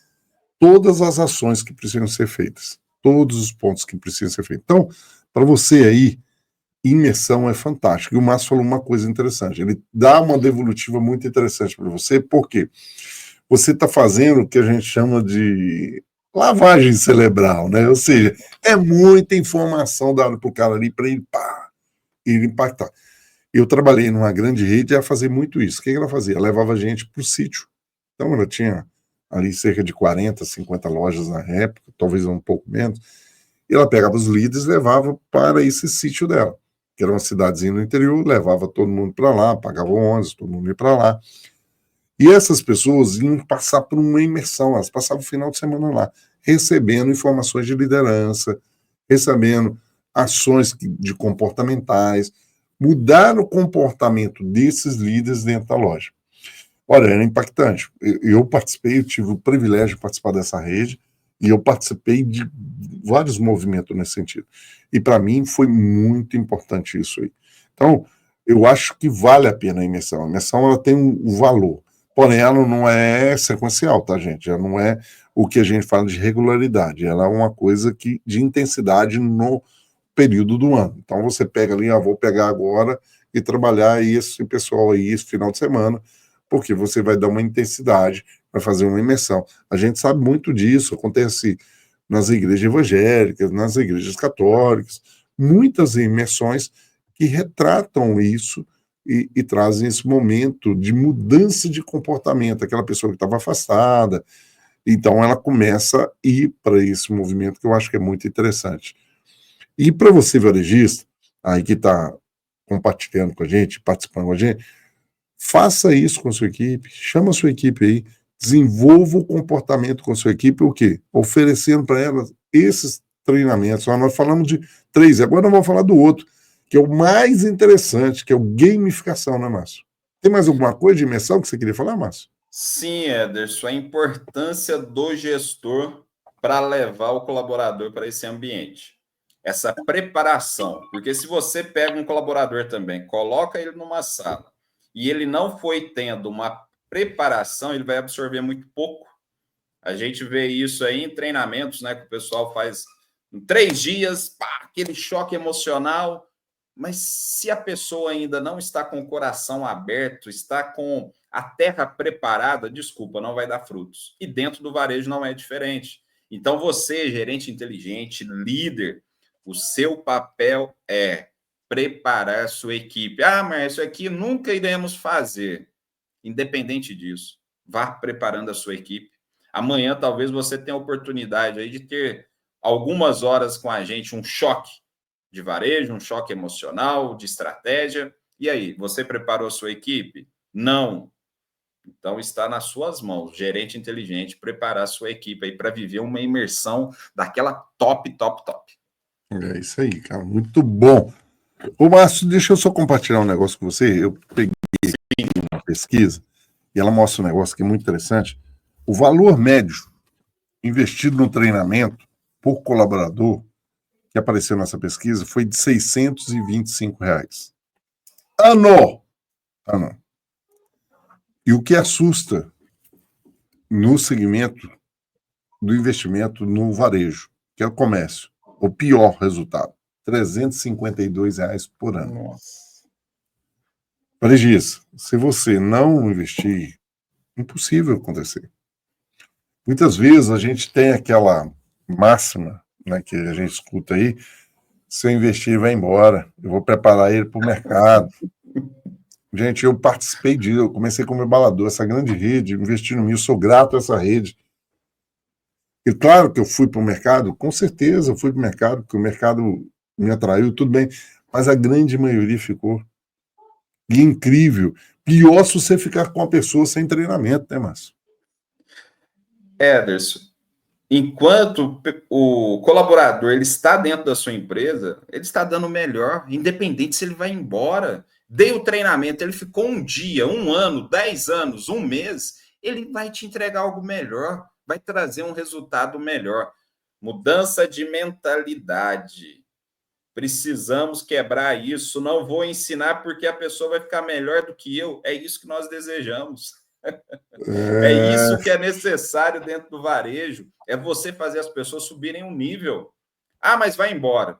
todas as ações que precisam ser feitas, todos os pontos que precisam ser feitos. Então, para você aí, imersão é fantástico. E o Márcio falou uma coisa interessante. Ele dá uma devolutiva muito interessante para você, porque você está fazendo o que a gente chama de lavagem cerebral, né? Ou seja, é muita informação dada para o cara ali para ele impactar. Eu trabalhei numa grande rede a fazer muito isso. O que ela fazia? Ela levava a gente para o sítio. Então, ela tinha ali cerca de 40, 50 lojas na época, talvez um pouco menos, e ela pegava os líderes e levava para esse sítio dela, que era uma cidadezinha no interior, levava todo mundo para lá, pagava ônibus, todo mundo ia para lá. E essas pessoas iam passar por uma imersão, elas passavam o final de semana lá, recebendo informações de liderança, recebendo ações de comportamentais, mudar o comportamento desses líderes dentro da loja. Olha, era impactante. Eu participei, eu tive o privilégio de participar dessa rede e eu participei de vários movimentos nesse sentido. E para mim foi muito importante isso aí. Então, eu acho que vale a pena a imersão. A imersão ela tem um valor, porém ela não é sequencial, tá, gente? Ela não é o que a gente fala de regularidade. Ela é uma coisa de intensidade no período do ano. Então você pega ali, vou pegar agora e trabalhar esse pessoal aí esse final de semana, porque você vai dar uma intensidade, vai fazer uma imersão. A gente sabe muito disso, acontece nas igrejas evangélicas, nas igrejas católicas, muitas imersões que retratam isso e trazem esse momento de mudança de comportamento, aquela pessoa que estava afastada. Então ela começa a ir para esse movimento que eu acho que é muito interessante. E para você, varejista, aí que está compartilhando com a gente, participando com a gente, faça isso com a sua equipe, chama a sua equipe aí, desenvolva o comportamento com a sua equipe, o quê? Oferecendo para elas esses treinamentos. Nós falamos de 3, agora nós vamos falar do outro, que é o mais interessante, que é o gamificação, né, Márcio? Tem mais alguma coisa de imersão que você queria falar, Márcio? Sim, Ederson, a importância do gestor para levar o colaborador para esse ambiente. Essa preparação, porque se você pega um colaborador também, coloca ele numa sala e ele não foi tendo uma preparação, ele vai absorver muito pouco. A gente vê isso aí em treinamentos, né, que o pessoal faz em 3 dias, pá, aquele choque emocional. Mas se a pessoa ainda não está com o coração aberto, está com a terra preparada, desculpa, não vai dar frutos. E dentro do varejo não é diferente. Então, você, gerente inteligente, líder, o seu papel é preparar a sua equipe. Ah, mas isso aqui nunca iremos fazer. Independente disso, vá preparando a sua equipe. Amanhã, talvez você tenha a oportunidade aí de ter algumas horas com a gente, um choque de varejo, um choque emocional, de estratégia. E aí, você preparou a sua equipe? Não. Então, está nas suas mãos, gerente inteligente, preparar a sua equipe aí para viver uma imersão daquela top, top, top. É isso aí, cara. Muito bom. Ô, Márcio, deixa eu só compartilhar um negócio com você. Eu peguei uma pesquisa e ela mostra um negócio que é muito interessante. O valor médio investido no treinamento por colaborador que apareceu nessa pesquisa foi de R$ 625. Ano! Ano. E o que assusta no segmento do investimento no varejo, que é o comércio, o pior resultado, R$ 352 por ano. Nossa. Varejista, se você não investir, impossível acontecer. Muitas vezes a gente tem aquela máxima, né, que a gente escuta aí: se eu investir, vai embora, eu vou preparar ele para o mercado. Gente, eu participei disso, eu comecei como embalador, essa grande rede, investi no mim, eu sou grato a essa rede. E claro que eu fui para o mercado, com certeza eu fui para o mercado, porque o mercado me atraiu, tudo bem, mas a grande maioria ficou. E é incrível. Pior se você ficar com a pessoa sem treinamento, né, Márcio? Ederson, enquanto o colaborador ele está dentro da sua empresa, ele está dando o melhor, independente se ele vai embora. Dei o treinamento, ele ficou um dia, um ano, 10 anos, um mês, ele vai te entregar algo melhor, vai trazer um resultado melhor. Mudança de mentalidade. Precisamos quebrar isso. Não vou ensinar porque a pessoa vai ficar melhor do que eu. É isso que nós desejamos. É isso que é necessário dentro do varejo. É você fazer as pessoas subirem um nível. Ah, mas vai embora.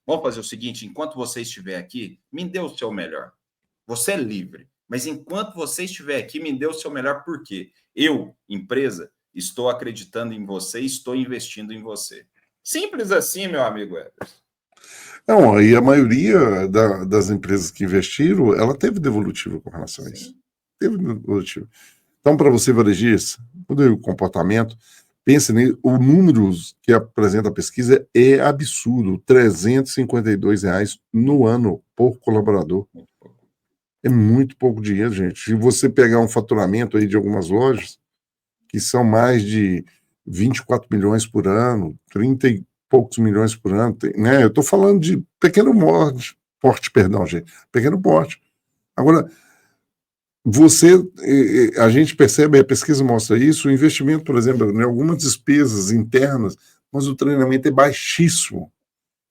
Vamos fazer o seguinte: enquanto você estiver aqui, me dê o seu melhor. Você é livre. Mas enquanto você estiver aqui, me dê o seu melhor, por quê? Eu, empresa, estou acreditando em você, estou investindo em você. Simples assim, meu amigo Everson. Não, e a maioria das empresas que investiram, ela teve devolutiva com relação a isso. Sim. Teve devolutiva. Então, para você, varejista, muda o comportamento, pense nele, o número que apresenta a pesquisa é absurdo, R$ 352 no ano por colaborador. É muito pouco dinheiro, gente. Se você pegar um faturamento aí de algumas lojas, que são mais de 24 milhões por ano, 30 e poucos milhões por ano, né? Eu estou falando de pequeno porte, perdão, gente, pequeno porte. Agora, a gente percebe, a pesquisa mostra isso, o investimento, por exemplo, em algumas despesas internas, mas o treinamento é baixíssimo.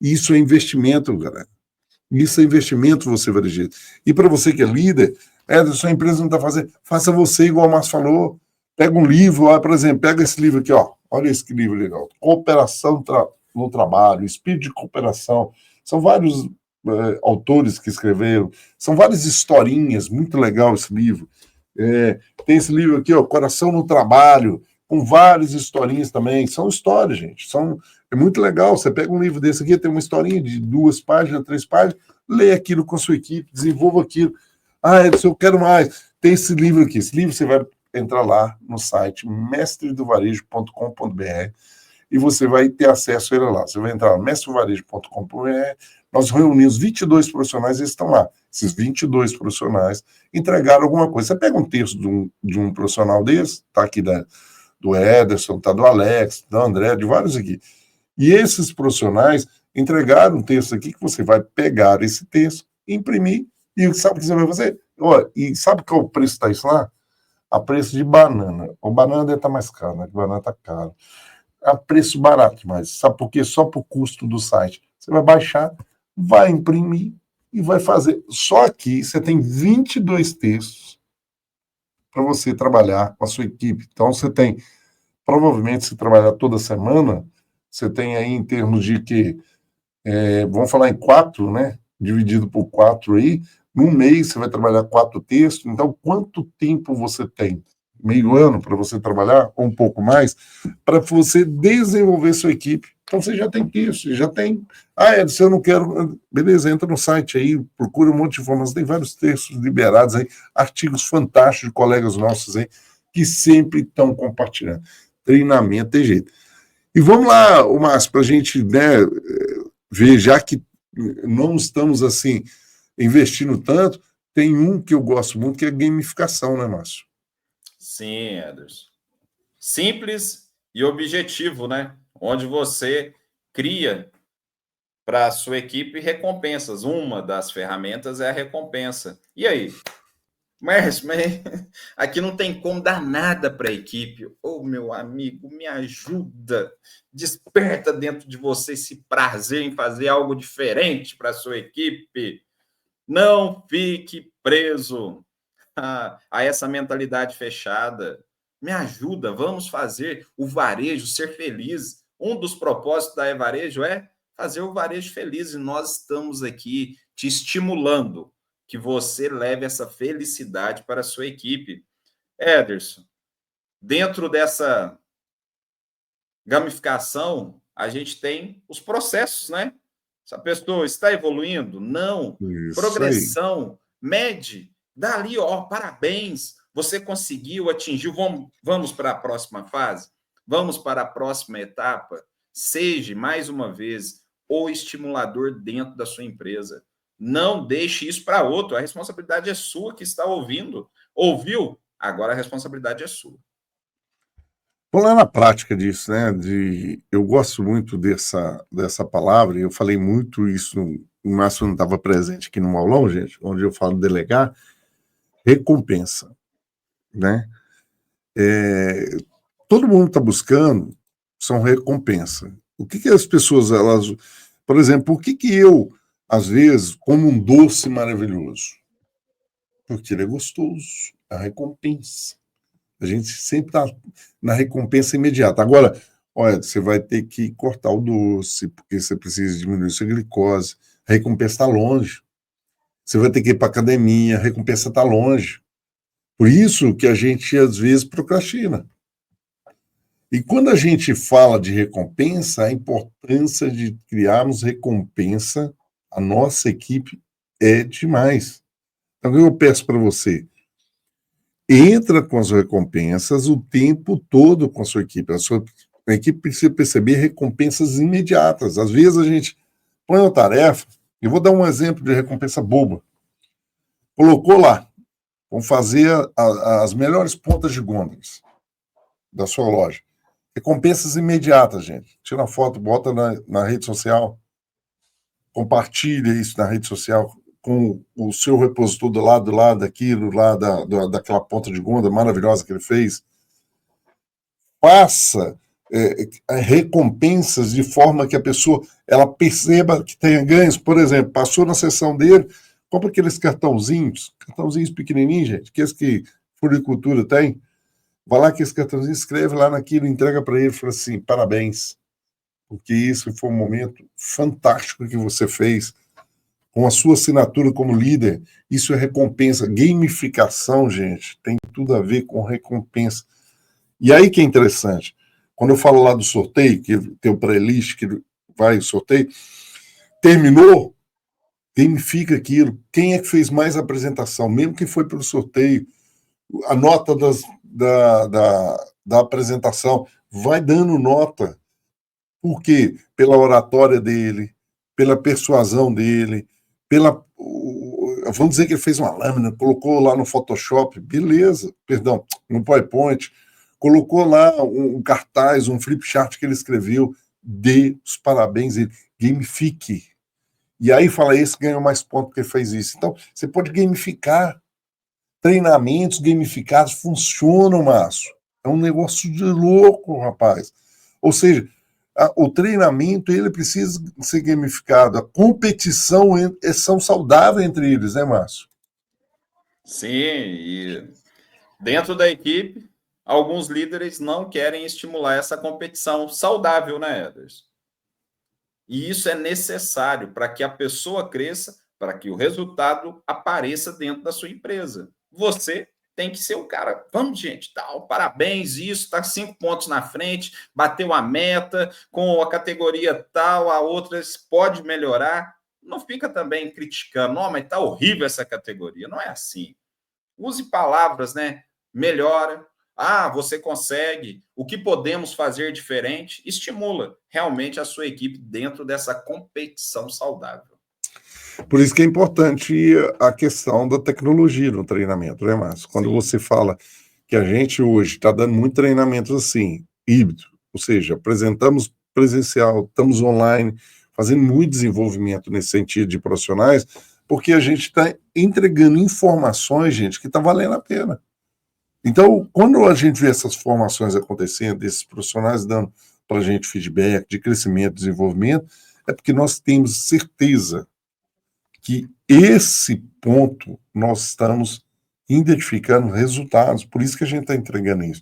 Isso é investimento, galera. Isso é investimento, você varejista. E para você que é líder, sua empresa não está fazendo, faça você, igual o Márcio falou. Pega um livro, por exemplo, pega esse livro aqui, ó. Olha esse livro legal. Cooperação no Trabalho, Espírito de Cooperação. São vários autores que escreveram, são várias historinhas, muito legal esse livro. Tem esse livro aqui, ó, Coração no Trabalho, com várias historinhas também. São histórias, gente. É muito legal. Você pega um livro desse aqui, tem uma historinha de 2 páginas, 3 páginas, lê aquilo com a sua equipe, desenvolva aquilo. Ah, Edson, eu quero mais. Tem esse livro aqui. Esse livro você vai entrar lá no site mestredovarejo.com.br e você vai ter acesso a ele lá. Você vai entrar no mestredovarejo.com.br, nós reunimos 22 profissionais, eles estão lá. Esses 22 profissionais entregaram alguma coisa. Você pega um texto de um profissional desse, tá aqui do Ederson, tá do Alex, do André, de vários aqui. E esses profissionais entregaram um texto aqui que você vai pegar esse texto, imprimir, e sabe o que você vai fazer? Olha, e sabe qual é o preço da isso lá? A preço de banana. O banana deve estar mais caro, né? A banana está caro. A preço barato, mas sabe por quê? Só por custo do site. Você vai baixar, vai imprimir e vai fazer. Só aqui você tem 22 textos para você trabalhar com a sua equipe. Então você tem, provavelmente, se trabalhar toda semana, você tem aí em termos de que, vamos falar em 4, né? Dividido por 4 aí, num mês você vai trabalhar 4 textos. Então, quanto tempo você tem? Meio ano para você trabalhar, ou um pouco mais, para você desenvolver sua equipe. Então, você já tem texto, já tem. Ah, Edson, eu não quero. Beleza, entra no site aí, procura um monte de informações. Tem vários textos liberados aí, artigos fantásticos de colegas nossos aí, que sempre estão compartilhando. Treinamento tem jeito. E vamos lá, Márcio, para a gente, né, ver, já que não estamos assim investindo tanto, tem um que eu gosto muito, que é gamificação, né, Márcio? Sim, Ederson. Simples e objetivo, né? Onde você cria para a sua equipe recompensas. Uma das ferramentas é a recompensa. E aí? Márcio, mas aqui não tem como dar nada para a equipe. Ô, meu amigo, me ajuda. Desperta dentro de você esse prazer em fazer algo diferente para a sua equipe. Não fique preso a essa mentalidade fechada. Me ajuda, vamos fazer o varejo ser feliz. Um dos propósitos da E-Varejo é fazer o varejo feliz e nós estamos aqui te estimulando que você leve essa felicidade para a sua equipe. Ederson, dentro dessa gamificação, a gente tem os processos, né? Essa pessoa está evoluindo? Não. Isso aí. Progressão, mede, dá ali, ó, parabéns, você conseguiu, atingiu, vamos para a próxima fase? Vamos para a próxima etapa? Seja, mais uma vez, o estimulador dentro da sua empresa. Não deixe isso para outro, a responsabilidade é sua que está ouvindo. Ouviu? Agora a responsabilidade é sua. Vamos lá na prática disso, né? Eu gosto muito dessa palavra, e eu falei muito isso, o Márcio não estava presente aqui no aulão, gente, onde eu falo delegar, recompensa, né? Todo mundo está buscando são recompensa. O que as pessoas, elas, por exemplo, por que eu, às vezes, como um doce maravilhoso? Porque ele é gostoso, a recompensa. A gente sempre está na recompensa imediata. Agora, olha, você vai ter que cortar o doce, porque você precisa diminuir sua glicose. A recompensa está longe. Você vai ter que ir para a academia, a recompensa está longe. Por isso que a gente, às vezes, procrastina. E quando a gente fala de recompensa, a importância de criarmos recompensa, a nossa equipe é demais. Então, o que eu peço para você? Entra com as recompensas o tempo todo com a sua equipe. A equipe precisa perceber recompensas imediatas. Às vezes a gente põe uma tarefa, eu vou dar um exemplo de recompensa boba. Colocou lá, vamos fazer as melhores pontas de gôndolas da sua loja. Recompensas imediatas, gente. Tira uma foto, bota na rede social, compartilha isso na rede social com o seu repositor do lado daquilo, lá daquela ponta de gôndola maravilhosa que ele fez. Faça recompensas de forma que a pessoa ela perceba que tenha ganhos. Por exemplo, passou na sessão dele, compra aqueles cartãozinhos pequenininhos, gente, que esse que floricultura tem. Vai lá que esse cartãozinho, escreve lá naquilo, entrega para ele e fala assim, parabéns, porque isso foi um momento fantástico que você fez, com a sua assinatura como líder. Isso é recompensa. Gamificação, gente, tem tudo a ver com recompensa. E aí que é interessante, quando eu falo lá do sorteio, que tem o pré-list, que vai sorteio, terminou, gamifica aquilo. Quem é que fez mais apresentação, mesmo que foi pelo sorteio, a nota da apresentação, vai dando nota. Por quê? Pela oratória dele, pela persuasão dele, vamos dizer que ele fez uma lâmina, colocou lá no Photoshop, beleza, perdão, no PowerPoint, colocou lá um cartaz, um flip chart que ele escreveu, dê os parabéns, ele gamifique. E aí fala, esse ganhou mais pontos porque fez isso. Então, você pode gamificar. Treinamentos gamificados funcionam, Márcio. É um negócio de louco, rapaz. Ou seja, o treinamento ele precisa ser gamificado. A competição são saudáveis entre eles, né, Márcio? Sim, e dentro da equipe, alguns líderes não querem estimular essa competição saudável, né, Ederson? E isso é necessário para que a pessoa cresça, para que o resultado apareça dentro da sua empresa. Você tem que ser o cara. Vamos, gente, tal, parabéns, isso, está 5 pontos na frente, bateu a meta, com a categoria tal, a outra pode melhorar. Não fica também criticando, não, mas está horrível essa categoria. Não é assim. Use palavras, né? Melhora. Ah, você consegue. O que podemos fazer diferente? Estimula realmente a sua equipe dentro dessa competição saudável. Por isso que é importante a questão da tecnologia no treinamento, né, Márcio? Quando Sim. você fala que a gente hoje está dando muito treinamento assim, híbrido, ou seja, apresentamos presencial, estamos online, fazendo muito desenvolvimento nesse sentido de profissionais, porque a gente está entregando informações, gente, que está valendo a pena. Então, quando a gente vê essas formações acontecendo, esses profissionais dando para a gente feedback de crescimento, desenvolvimento, é porque nós temos certeza que esse ponto nós estamos identificando resultados, por isso que a gente está entregando isso.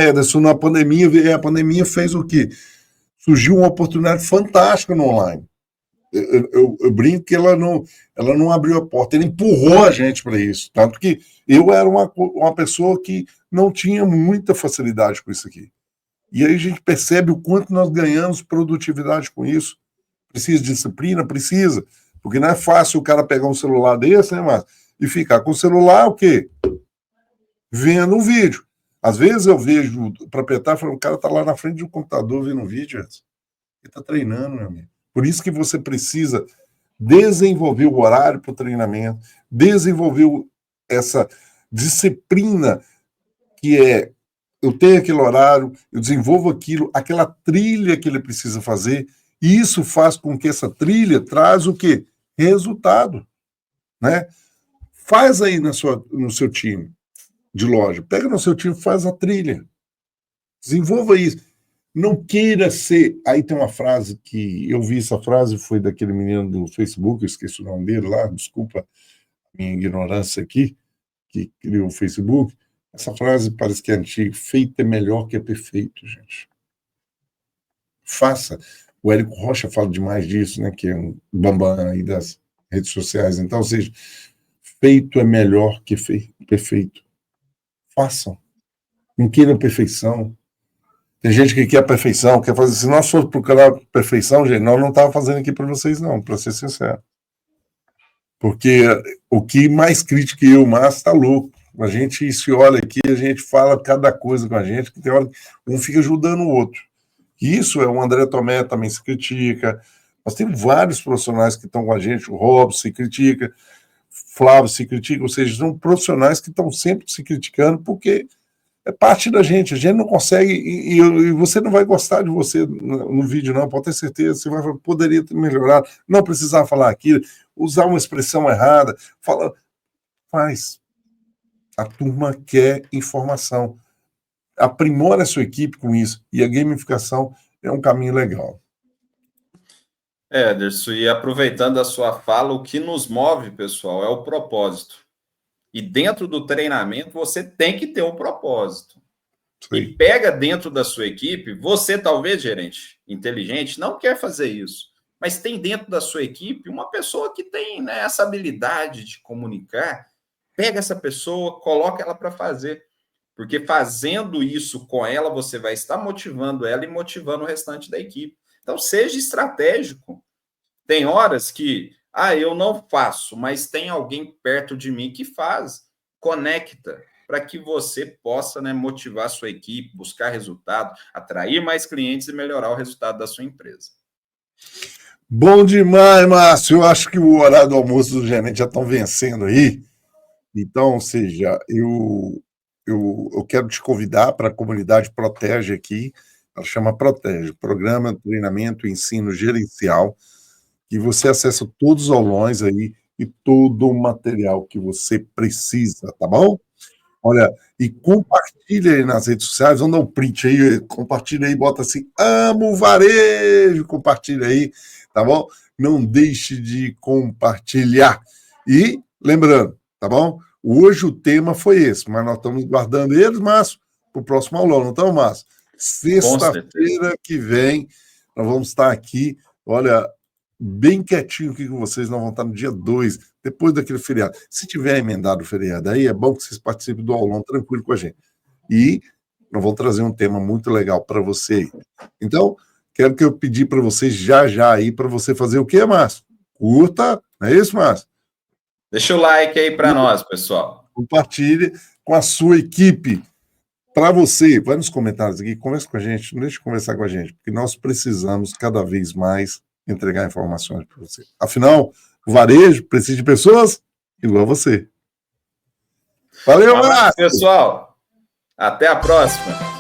Ederson, na pandemia, a pandemia fez o quê? Surgiu uma oportunidade fantástica no online. Eu brinco que ela não abriu a porta, ela empurrou a gente para isso. Tanto que eu era uma pessoa que não tinha muita facilidade com isso aqui. E aí a gente percebe o quanto nós ganhamos produtividade com isso. Precisa de disciplina? Precisa. Porque não é fácil o cara pegar um celular desse, né, Márcio? E ficar com o celular, o quê? Vendo um vídeo. Às vezes eu vejo o proprietário falando, o cara está lá na frente do computador vendo um vídeo. Ele está treinando, meu amigo. Por isso que você precisa desenvolver o horário para o treinamento, desenvolver essa disciplina que é, eu tenho aquele horário, eu desenvolvo aquilo, aquela trilha que ele precisa fazer, e isso faz com que essa trilha traz o quê? Resultado, né? Faz aí no seu time de loja, pega no seu time, faz a trilha, desenvolva isso. Não queira ser. Aí tem uma frase que eu vi, essa frase foi daquele menino do Facebook, eu esqueci o nome dele lá, desculpa a minha ignorância aqui, que criou o Facebook. Essa frase parece que é antiga, feito é melhor que é perfeito, gente. Faça. O Érico Rocha fala demais disso, né? Que é um bambam aí das redes sociais. Então, ou seja, feito é melhor que perfeito. Façam. Não queiram perfeição. Tem gente que quer a perfeição, quer fazer. Se nós formos procurar perfeição, gente, nós não estávamos fazendo aqui para vocês, não, para ser sincero. Porque o que mais critica eu, o Márcio, está louco. A gente se olha aqui, a gente fala cada coisa com a gente, que tem hora que um fica ajudando o outro. E isso é o André Tomé também se critica. Nós temos vários profissionais que estão com a gente, o Robson se critica, Flávio se critica, ou seja, são profissionais que estão sempre se criticando porque é parte da gente, a gente não consegue, e você não vai gostar de você no vídeo, não, pode ter certeza, você vai poderia ter melhorado, não precisava falar aquilo, usar uma expressão errada, faz. A turma quer informação. Aprimora a sua equipe com isso, e a gamificação é um caminho legal. Ederson, e aproveitando a sua fala, o que nos move, pessoal, é o propósito. E dentro do treinamento, você tem que ter um propósito. Sim. E pega dentro da sua equipe, você talvez, gerente inteligente, não quer fazer isso, mas tem dentro da sua equipe uma pessoa que tem, né, essa habilidade de comunicar, pega essa pessoa, coloca ela para fazer. Porque fazendo isso com ela, você vai estar motivando ela e motivando o restante da equipe. Então, seja estratégico. Tem horas que, eu não faço, mas tem alguém perto de mim que faz. Conecta para que você possa, né, motivar a sua equipe, buscar resultado, atrair mais clientes e melhorar o resultado da sua empresa. Bom demais, Márcio. Eu acho que o horário do almoço do gerente já estão vencendo aí. Então, ou seja, eu quero te convidar para a comunidade Protege aqui, ela chama Protege, Programa de Treinamento e Ensino Gerencial, que você acessa todos os aulões aí e todo o material que você precisa, tá bom? Olha, e compartilha aí nas redes sociais, vamos dar um print aí, compartilha aí, bota assim, amo varejo, compartilha aí, tá bom? Não deixe de compartilhar. E, lembrando, tá bom? Hoje o tema foi esse, mas nós estamos guardando eles, Márcio, para o próximo aulão, não estamos, Márcio? Sexta-feira que vem, nós vamos estar aqui, olha, bem quietinho aqui com vocês, nós vamos estar no dia 2, depois daquele feriado. Se tiver emendado o feriado aí, é bom que vocês participem do aulão tranquilo com a gente. E nós vamos trazer um tema muito legal para você aí. Então, quero que eu pedir para vocês já aí, para você fazer o quê, Márcio? Curta, não é isso, Márcio? Deixa o like aí para nós, pessoal. Compartilhe com a sua equipe. Para você, vai nos comentários aqui, conversa com a gente, não deixe de conversar com a gente, porque nós precisamos cada vez mais entregar informações para você. Afinal, o varejo precisa de pessoas igual a você. Valeu, Márcio! Pessoal! Até a próxima!